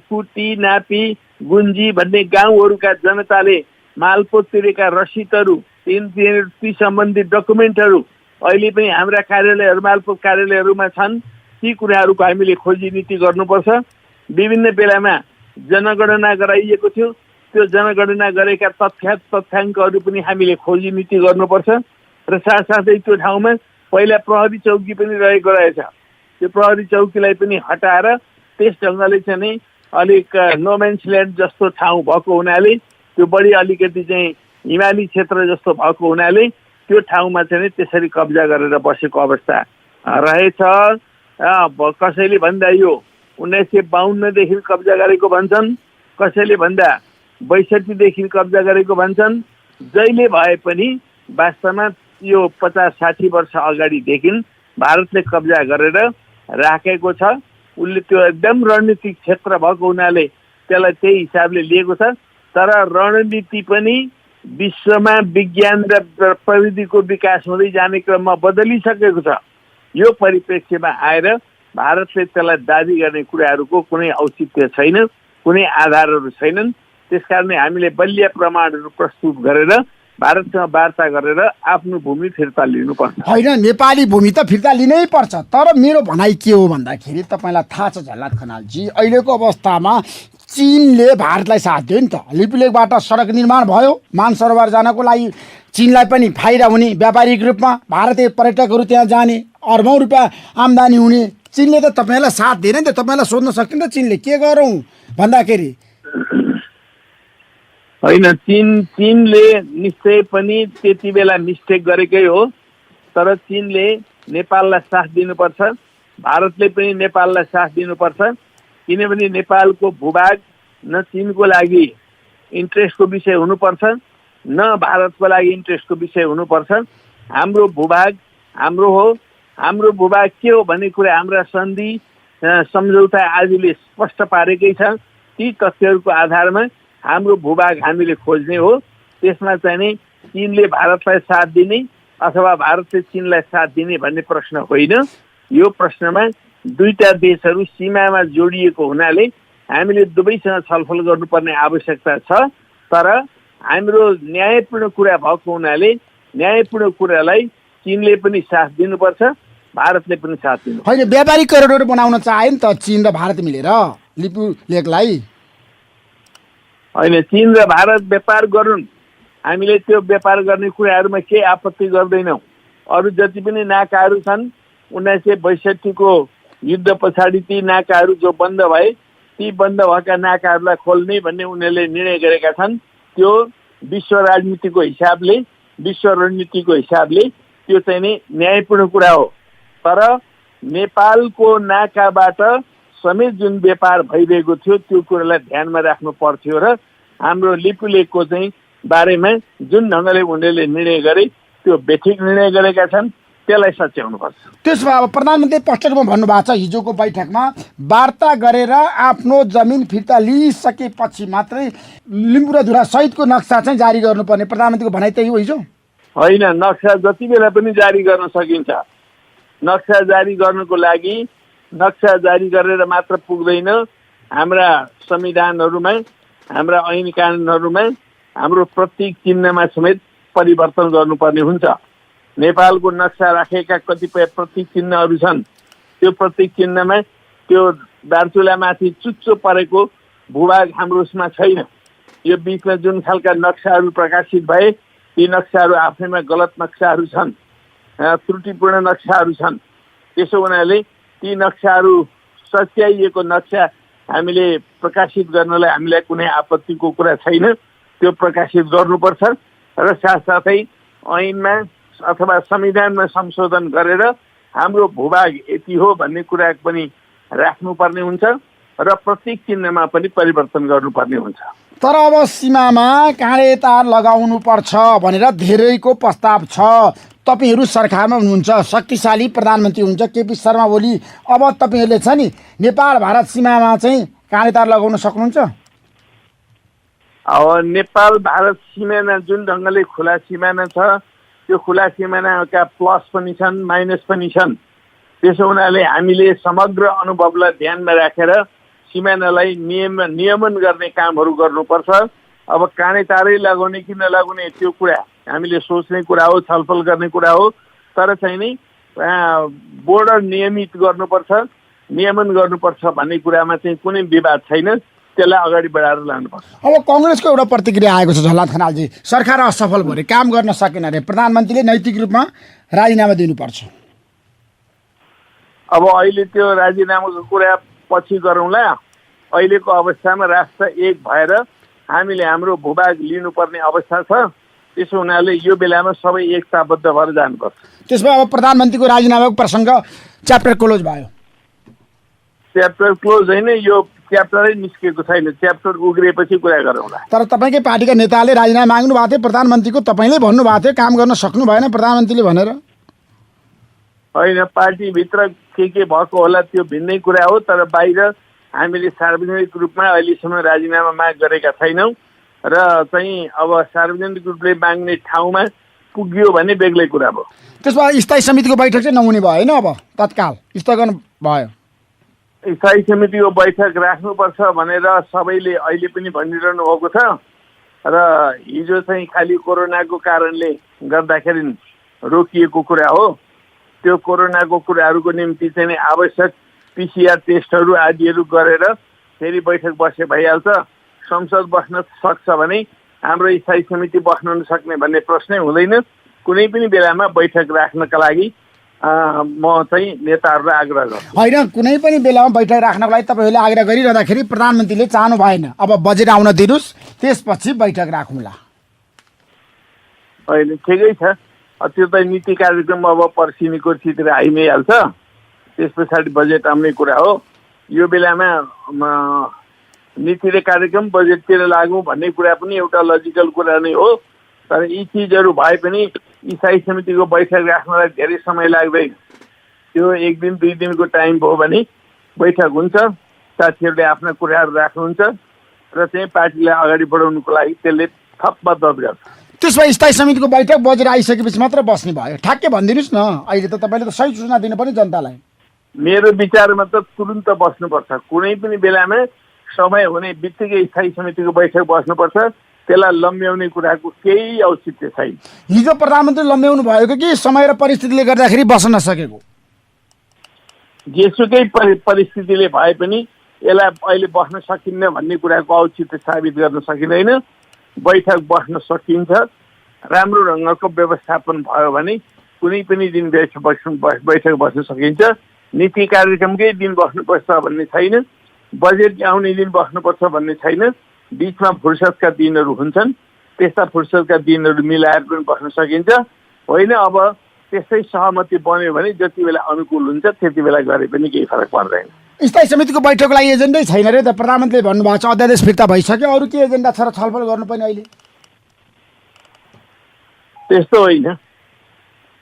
पुती, नापी, गुन्जी भन्ने गाउँहरूका जनताले मालपोत तिरेका रसिदहरू, ती सम्बन्धित डकुमेन्टहरू अहिले पनि हाम्रा कार्यालयहरू, मालपोत कार्यालयहरूमा छन्। ती कुराहरूको हामीले खोजी नीति गर्नुपर्छ। विभिन्न बेलामा जनगणना गराइएको थियो, त्यो जनगणना गरेका तथ्याङ्कहरू पनि हामीले खोजी नीति गर्नुपर्छ। र साथसाथै त्यो ठाउँमा पहिला प्रहरी चौकी पनि रहेको रहेछ। त्यो प्रहरी चौकीलाई पनि हटाएर त्यस ढङ्गले चाहिँ अलिक नोम्यान्स ल्यान्ड जस्तो ठाउँ भएको हुनाले, त्यो बढी अलिकति चाहिँ हिमाली क्षेत्र जस्तो भएको हुनाले त्यो ठाउँमा चाहिँ त्यसरी कब्जा गरेर बसेको अवस्था रहेछ। कसैले भन्दा यो 1952देखि कब्जा गरेको भन्छन्, कसैले भन्दा 62देखि कब्जा गरेको भन्छन्। जहिले भए पनि वास्तवमा यो 50-60 वर्ष अगाडिदेखि भारतले कब्जा गरेर राखेको छ। उसले त्यो एकदम रणनीतिक क्षेत्र भएको हुनाले त्यसलाई त्यही हिसाबले लिएको छ। तर रणनीति पनि विश्वमा विज्ञान र प्रविधिको विकास हुँदै जाने क्रममा बदलिसकेको छ। यो परिप्रेक्ष्यमा आएर भारतले त्यसलाई दाबी गर्ने कुराहरूको कुनै औचित्य छैन, कुनै आधारहरू छैनन्। त्यसकारणले हामीले बलिया प्रमाणहरू प्रस्तुत गरेर भारतसँग वार्ता गरेर आफ्नो भूमि फिर्ता लिनुपर्छ। होइन, नेपाली भूमि त फिर्ता लिनै पर्छ। तर मेरो भनाइ के हो भन्दाखेरि तपाईँलाई थाहा छ झलनाथ खनालजी, अहिलेको अवस्थामा चीनले भारतलाई साथ दियो नि त। लिपुलेकबाट सडक निर्माण भयो, मानसरोवर जानको लागि चीनलाई पनि फाइदा हुने, व्यापारिक रूपमा भारतीय पर्यटकहरू त्यहाँ जाने, अर्बौं रुपियाँ आम्दानी हुने। चीनले त तपाईँलाई साथ दिएन नि त। तपाईँलाई सोध्न सक्यो नि त चीनले के गरौँ भन्दाखेरि। होइन, चीनले निश्चय पनि त्यति बेला मिस्टेक गरेकै हो। तर चीनले नेपाललाई साथ दिनुपर्छ, भारतले पनि नेपाललाई साथ दिनुपर्छ। किनभने नेपालको भूभाग न चीनको लागि इन्ट्रेस्टको विषय हुनुपर्छ, न भारतको लागि इन्ट्रेस्टको विषय हुनुपर्छ। हाम्रो भूभाग हाम्रो हो। हाम्रो भूभाग के हो भन्ने कुरा हाम्रा सन्धि सम्झौता आदिले स्पष्ट पारेकै छ। ती तथ्यहरूको आधारमा हाम्रो भूभाग हामीले खोज्ने हो। त्यसमा चाहिँ नि चीनले भारतलाई साथ दिने अथवा भारतले चीनलाई साथ दिने भन्ने प्रश्न होइन। यो प्रश्नमा दुईटा देशहरू सीमामा जोडिएको हुनाले हामीले दुवैसँग छलफल गर्नुपर्ने आवश्यकता छ। तर हाम्रो न्यायपूर्ण कुरा भएको हुनाले न्यायपूर्ण कुरालाई चीनले पनि साथ दिनुपर्छ, भारतले पनि साथ दिनु। होइन, व्यापारिक करिडोर बनाउन चाहे नि त चीन र भारत मिलेर लिपुलेकलाई। होइन, चीन र भारत व्यापार गरून्, हामीले त्यो व्यापार गर्ने कुराहरूमा केही आपत्ति गर्दैनौँ। अरू जति पनि नाकाहरू छन् 1962 को युद्ध पछाडि ती नाकाहरू जो बन्द भए, ती बन्द भएका नाकाहरूलाई खोल्ने भन्ने उनीहरूले निर्णय गरेका छन्। त्यो विश्व राजनीतिको हिसाबले, विश्व रणनीतिको हिसाबले त्यो चाहिँ नि न्यायपूर्ण कुरा हो। तर नेपालको नाकाबाट समेत जुन व्यापार भइरहेको थियो त्यो कुरालाई ध्यानमा राख्नु पर्थ्यो र हाम्रो लिपुलेकको चाहिँ बारेमा जुन ढङ्गले उनीहरूले निर्णय गरे त्यो बेठिक निर्णय गरेका छन्, त्यसलाई सच्याउनुपर्छ। त्यसो भए अब प्रधानमन्त्री स्पष्ट रूपमा भन्नुभएको छ हिजोको बैठकमा वार्ता गरेर आफ्नो जमिन फिर्ता लिइसकेपछि मात्रै लिम्बू र धुरा सहितको नक्सा चाहिँ जारी गर्नुपर्ने प्रधानमन्त्रीको भनाइ त्यही हो हिजो। होइन, नक्सा जति बेला पनि जारी गर्न सकिन्छ। नक्सा जारी गर्नको लागि नक्सा जारी गरेर मात्र पुग्दैन। हाम्रा संविधानहरूमा, हाम्रा ऐन कानुनहरूमा हाम्रो प्रतीक चिन्हमा समेत परिवर्तन गर्नुपर्ने हुन्छ। नेपालको नक्सा राखेका कतिपय प्रतीक चिन्हहरू छन्। त्यो प्रतीक चिन्हमा त्यो दार्चुलामाथि चुच्चो परेको भूभाग हाम्रो उसमा छैन। यो बिचमा जुन खालका नक्साहरू प्रकाशित भए ती नक्साहरू आफैमा गलत नक्साहरू छन्, त्रुटिपूर्ण नक्साहरू छन्। त्यसो हुनाले ती नक्साहरू सच्याइएको नक्सा हामीले प्रकाशित गर्नलाई हामीलाई कुनै आपत्तिको कुरा छैन। त्यो प्रकाशित गर्नुपर्छ र साथसाथै ऐनमा अथवा संविधानमा संशोधन गरेर हाम्रो भूभाग यति हो भन्ने कुरा पनि राख्नुपर्ने हुन्छ। र प्रत्येक चिन्हमा पनि परिवर्तन गर्नुपर्ने हुन्छ। तर अब सीमामा काँडे तार लगाउनु पर्छ भनेर धेरैको प्रस्ताव छ। तपाईहरू सरकारमा हुनुहुन्छ, शक्तिशाली प्रधानमन्त्री हुनुहुन्छ केपी शर्मा ओली, अब तपाईहरूले छ नि नेपाल भारत सीमामा चाहिँ काँडे तार लगाउन सक्नुहुन्छ? अब नेपाल भारत सिमाना जुन ढङ्गले खुला सिमाना छ, त्यो खुला सिमानाका प्लस पनि छन्, माइनस पनि छन्। त्यसो हुनाले हामीले समग्र अनुभवलाई ध्यानमा राखेर सिमानालाई नियमन गर्ने कामहरू गर्नुपर्छ। अब काँडे तारै लगाउने कि नलाउने त्यो कुरा हामीले सोच्ने कुरा हो, छलफल गर्ने कुरा हो। तर चाहिँ नि बोर्डर नियमित गर्नुपर्छ, नियमन गर्नुपर्छ भन्ने कुरामा चाहिँ कुनै विवाद छैन। त्यसलाई अगाडि बढाएर लानुपर्छ। अब कङ्ग्रेसको एउटा प्रतिक्रिया आएको छ झलनाथ खनालजी, सरकार असफल भयो अरे, काम गर्न सकेन अरे, प्रधानमन्त्रीले नैतिक रूपमा राजीनामा दिनुपर्छ। अब अहिले त्यो राजीनामाको कुरा पछि गरौँला। अहिलेको अवस्थामा राष्ट्र एक भएर हामीले हाम्रो भूभाग लिनुपर्ने अवस्था छ। त्यसो हुनाले यो बेलामा सबै एकताबद्ध भएर जानुपर्छ। त्यसमा अब प्रधानमन्त्रीको राजीनामाको प्रसङ्ग च्याप्टर क्लोज भयो। च्याप्टर क्लोज होइन, यो च्याप्टरै निस्केको छैन। च्याप्टर उग्रिएपछि कुरा गरौँला। तर तपाईँकै पार्टीका नेताले राजीनामा माग्नु भएको थियो प्रधानमन्त्रीको, तपाईँले भन्नुभएको थियो काम गर्न सक्नु भएन प्रधानमन्त्रीले भनेर। होइन, पार्टीभित्र के भएको होला त्यो भिन्नै कुरा हो। तर बाहिर हामीले सार्वजनिक रूपमा अहिलेसम्म राजीनामा माग गरेका छैनौँ र चाहिँ अब सार्वजनिक रूपले माग्ने ठाउँमा पुग्यो भने बेग्लै कुरा भयो। त्यसमा स्थायी समितिको बैठक चाहिँ नहुने भयो होइन, अब तत्काल स्थगन भयो। स्थायी समितिको बैठक राख्नुपर्छ भनेर सबैले अहिले पनि भनिरहनु भएको छ र हिजो चाहिँ खालि कोरोनाको कारणले गर्दाखेरि रोकिएको कुरा हो। त्यो कोरोनाको कुराहरूको निम्ति चाहिँ आवश्यक PCR टेस्टहरू आदिहरू गरेर फेरि बैठक बसे भइहाल्छ। संसद बस्न सक्छ भने हाम्रो स्थायी समिति बस्न नसक्ने भन्ने प्रश्नै हुँदैन। कुनै पनि बेलामा बैठक राख्नका लागि म चाहिँ नेताहरूलाई आग्रह गर्छु। होइन, कुनै पनि बेलामा बैठक राख्नको लागि तपाईँहरूले आग्रह गरिरहँदाखेरि प्रधानमन्त्रीले चाहनु भएन, अब बजेट आउन दिनुहोस् त्यसपछि बैठक राखौँला। होइन, ठिकै छ। त्यो त नीति कार्यक्रम अब पर्सिनीको चित्र आइ नै हाल्छ। त्यस पछाडि बजेट आउने कुरा हो। यो बेलामा नीति र कार्यक्रम बजेटतिर लागौँ भन्ने कुरा पनि एउटा लजिकल कुरा नै हो। तर यी चिजहरू भए पनि स्थायी समितिको बैठक राख्नलाई धेरै समय लाग्दैन। त्यो 1 दिन 2 दिनको टाइम भयो भने बैठक हुन्छ, साथीहरूले आफ्ना कुराहरू राख्नुहुन्छ र चाहिँ पार्टीलाई अगाडि बढाउनुको लागि त्यसले थप मद्दत गर्छ। त्यसमा स्थायी समितिको बैठक बजेट आइसकेपछि मात्र बस्ने भयो, ठ्याक्कै भनिदिनुहोस् न। अहिले त तपाईँले त सही सूचना दिनु पर्ने जनतालाई। मेरो विचारमा त तुरुन्त बस्नुपर्छ। कुनै पनि बेलामा समय हुने बित्तिकै स्थायी समितिको बैठक बस्नुपर्छ। त्यसलाई लम्ब्याउने कुराको केही औचित्य छैन। हिजो प्रधानमन्त्री लम्ब्याउनु भएको कि समय र परिस्थितिले गर्दाखेरि बस्न नसकेको? जेसुकै परिस्थितिले भए पनि यसलाई अहिले बस्न सकिन्न भन्ने कुराको औचित्य साबित गर्न सकिँदैन। बैठक बस्न सकिन्छ। राम्रो ढङ्गको व्यवस्थापन भयो भने कुनै पनि दिन बैठक बस्न सकिन्छ। नीति कार्यक्रमकै दिन बस्नुपर्छ भन्ने छैन, बजेट आउने दिन बस्नुपर्छ भन्ने छैन। बिचमा फुर्सदका दिनहरू हुन्छन्, त्यस्ता फुर्सदका दिनहरू मिलाएर पनि बस्न सकिन्छ। होइन, अब त्यस्तै सहमति बन्यो भने जति बेला अनुकूल हुन्छ त्यति बेला गरे पनि केही फरक पर्दैन। स्थायी समितिको बैठकको लागि एजेन्डै छैन रे त, प्रधानमन्त्रीले भन्नुभएको छ अध्यादेश फिर्ता भइसक्यो, अरू के एजेन्डा छ र छलफल गर्नुपर्ने अहिले? त्यस्तो होइन,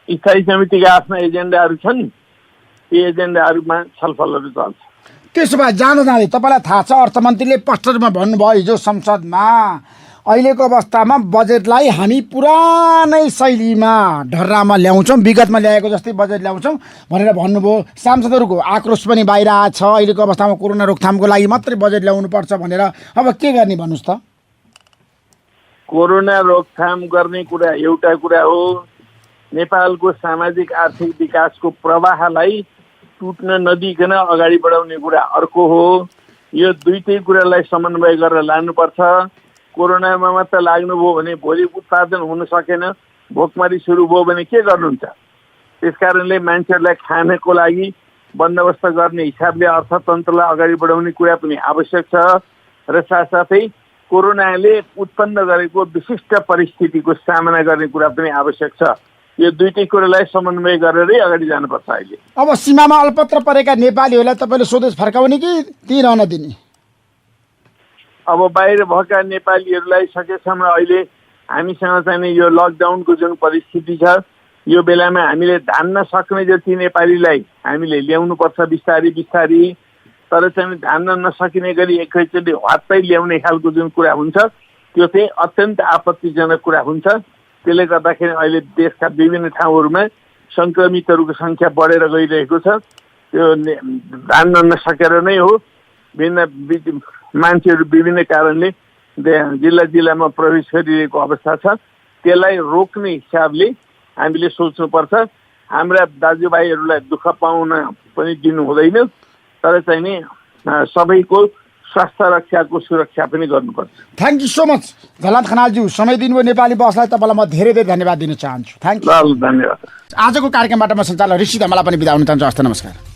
स्थायी समितिका आफ्ना एजेन्डाहरू छन्, ती एजेन्डाहरूमा छलफलहरू चल्छ। त्यसो भए जाँदै तपाईँलाई थाहा छ अर्थमन्त्रीले स्पष्ट रूपमा भन्नुभयो हिजो संसदमा, अहिलेको अवस्थामा बजेटलाई हामी पुरानै शैलीमा ढर्रामा ल्याउँछौँ, विगतमा ल्याएको जस्तै बजेट ल्याउँछौँ भनेर भन्नुभयो। सांसदहरूको आक्रोश पनि बाहिर आएको छ, अहिलेको अवस्थामा कोरोना रोकथामको लागि मात्रै बजेट ल्याउनुपर्छ भनेर। अब के गर्ने भन्नुहोस् त? कोरोना रोकथाम गर्ने कुरा एउटा कुरा हो, नेपालको सामाजिक आर्थिक विकासको प्रवाहलाई टुट्न नदिकन अगाडि बढाउने कुरा अर्को हो। यो दुईटै कुरालाई समन्वय गरेर लानुपर्छ। कोरोनामा मात्र लाग्नुभयो भने भोलि उत्पादन हुन सकेन, भोकमरी सुरु भयो भने के गर्नुहुन्छ? त्यसकारणले मान्छेहरूलाई खानको लागि बन्दोबस्त गर्ने हिसाबले अर्थतन्त्रलाई अगाडि बढाउने कुरा पनि आवश्यक छ र साथसाथै कोरोनाले उत्पन्न गरेको विशिष्ट परिस्थितिको सामना गर्ने कुरा पनि आवश्यक छ। यो दुईटै कुरालाई समन्वय गरेरै अगाडि जानुपर्छ अहिले। अब सीमामा अल्पत्र परेका नेपालीहरूलाई तपाईँले स्वदेश फर्काउने कि त्यहीँ रहन दिने? अब बाहिर भएका नेपालीहरूलाई सकेसम्म अहिले हामीसँग चाहिँ यो लकडाउनको जुन परिस्थिति छ यो बेलामा हामीले धान्न सक्ने जति नेपालीलाई हामीले ल्याउनुपर्छ बिस्तारी बिस्तारी। तर चाहिँ धान्न नसकिने गरी एकैचोटि हत्तै ल्याउने खालको जुन कुरा हुन्छ त्यो चाहिँ अत्यन्त आपत्तिजनक कुरा हुन्छ। त्यसले गर्दाखेरि अहिले देशका विभिन्न ठाउँहरूमा सङ्क्रमितहरूको सङ्ख्या बढेर गइरहेको छ। त्यो धान्न नसकेर नै हो। विभिन्न मान्छेहरू विभिन्न कारणले जिल्ला जिल्लामा प्रवेश गरिरहेको अवस्था छ। त्यसलाई रोक्ने हिसाबले हामीले सोच्नुपर्छ। हाम्रा दाजुभाइहरूलाई दुःख पाउन पनि दिनु हुँदैन, तर चाहिँ नि सबैको स्वास्थ्य रक्षाको सुरक्षा पनि गर्नुपर्छ। Thank you so much Jhalanath खनालज्यू, समय दिनुभयो नेपाली बसलाई। तपाईँलाई म धेरै धेरै धन्यवाद दिन चाहन्छु। Thank you. धन्यवाद। आजको कार्यक्रमबाट म सञ्चालक ऋषि धमाला पनि बिदा हुन चाहन्छु। हस्त नमस्कार।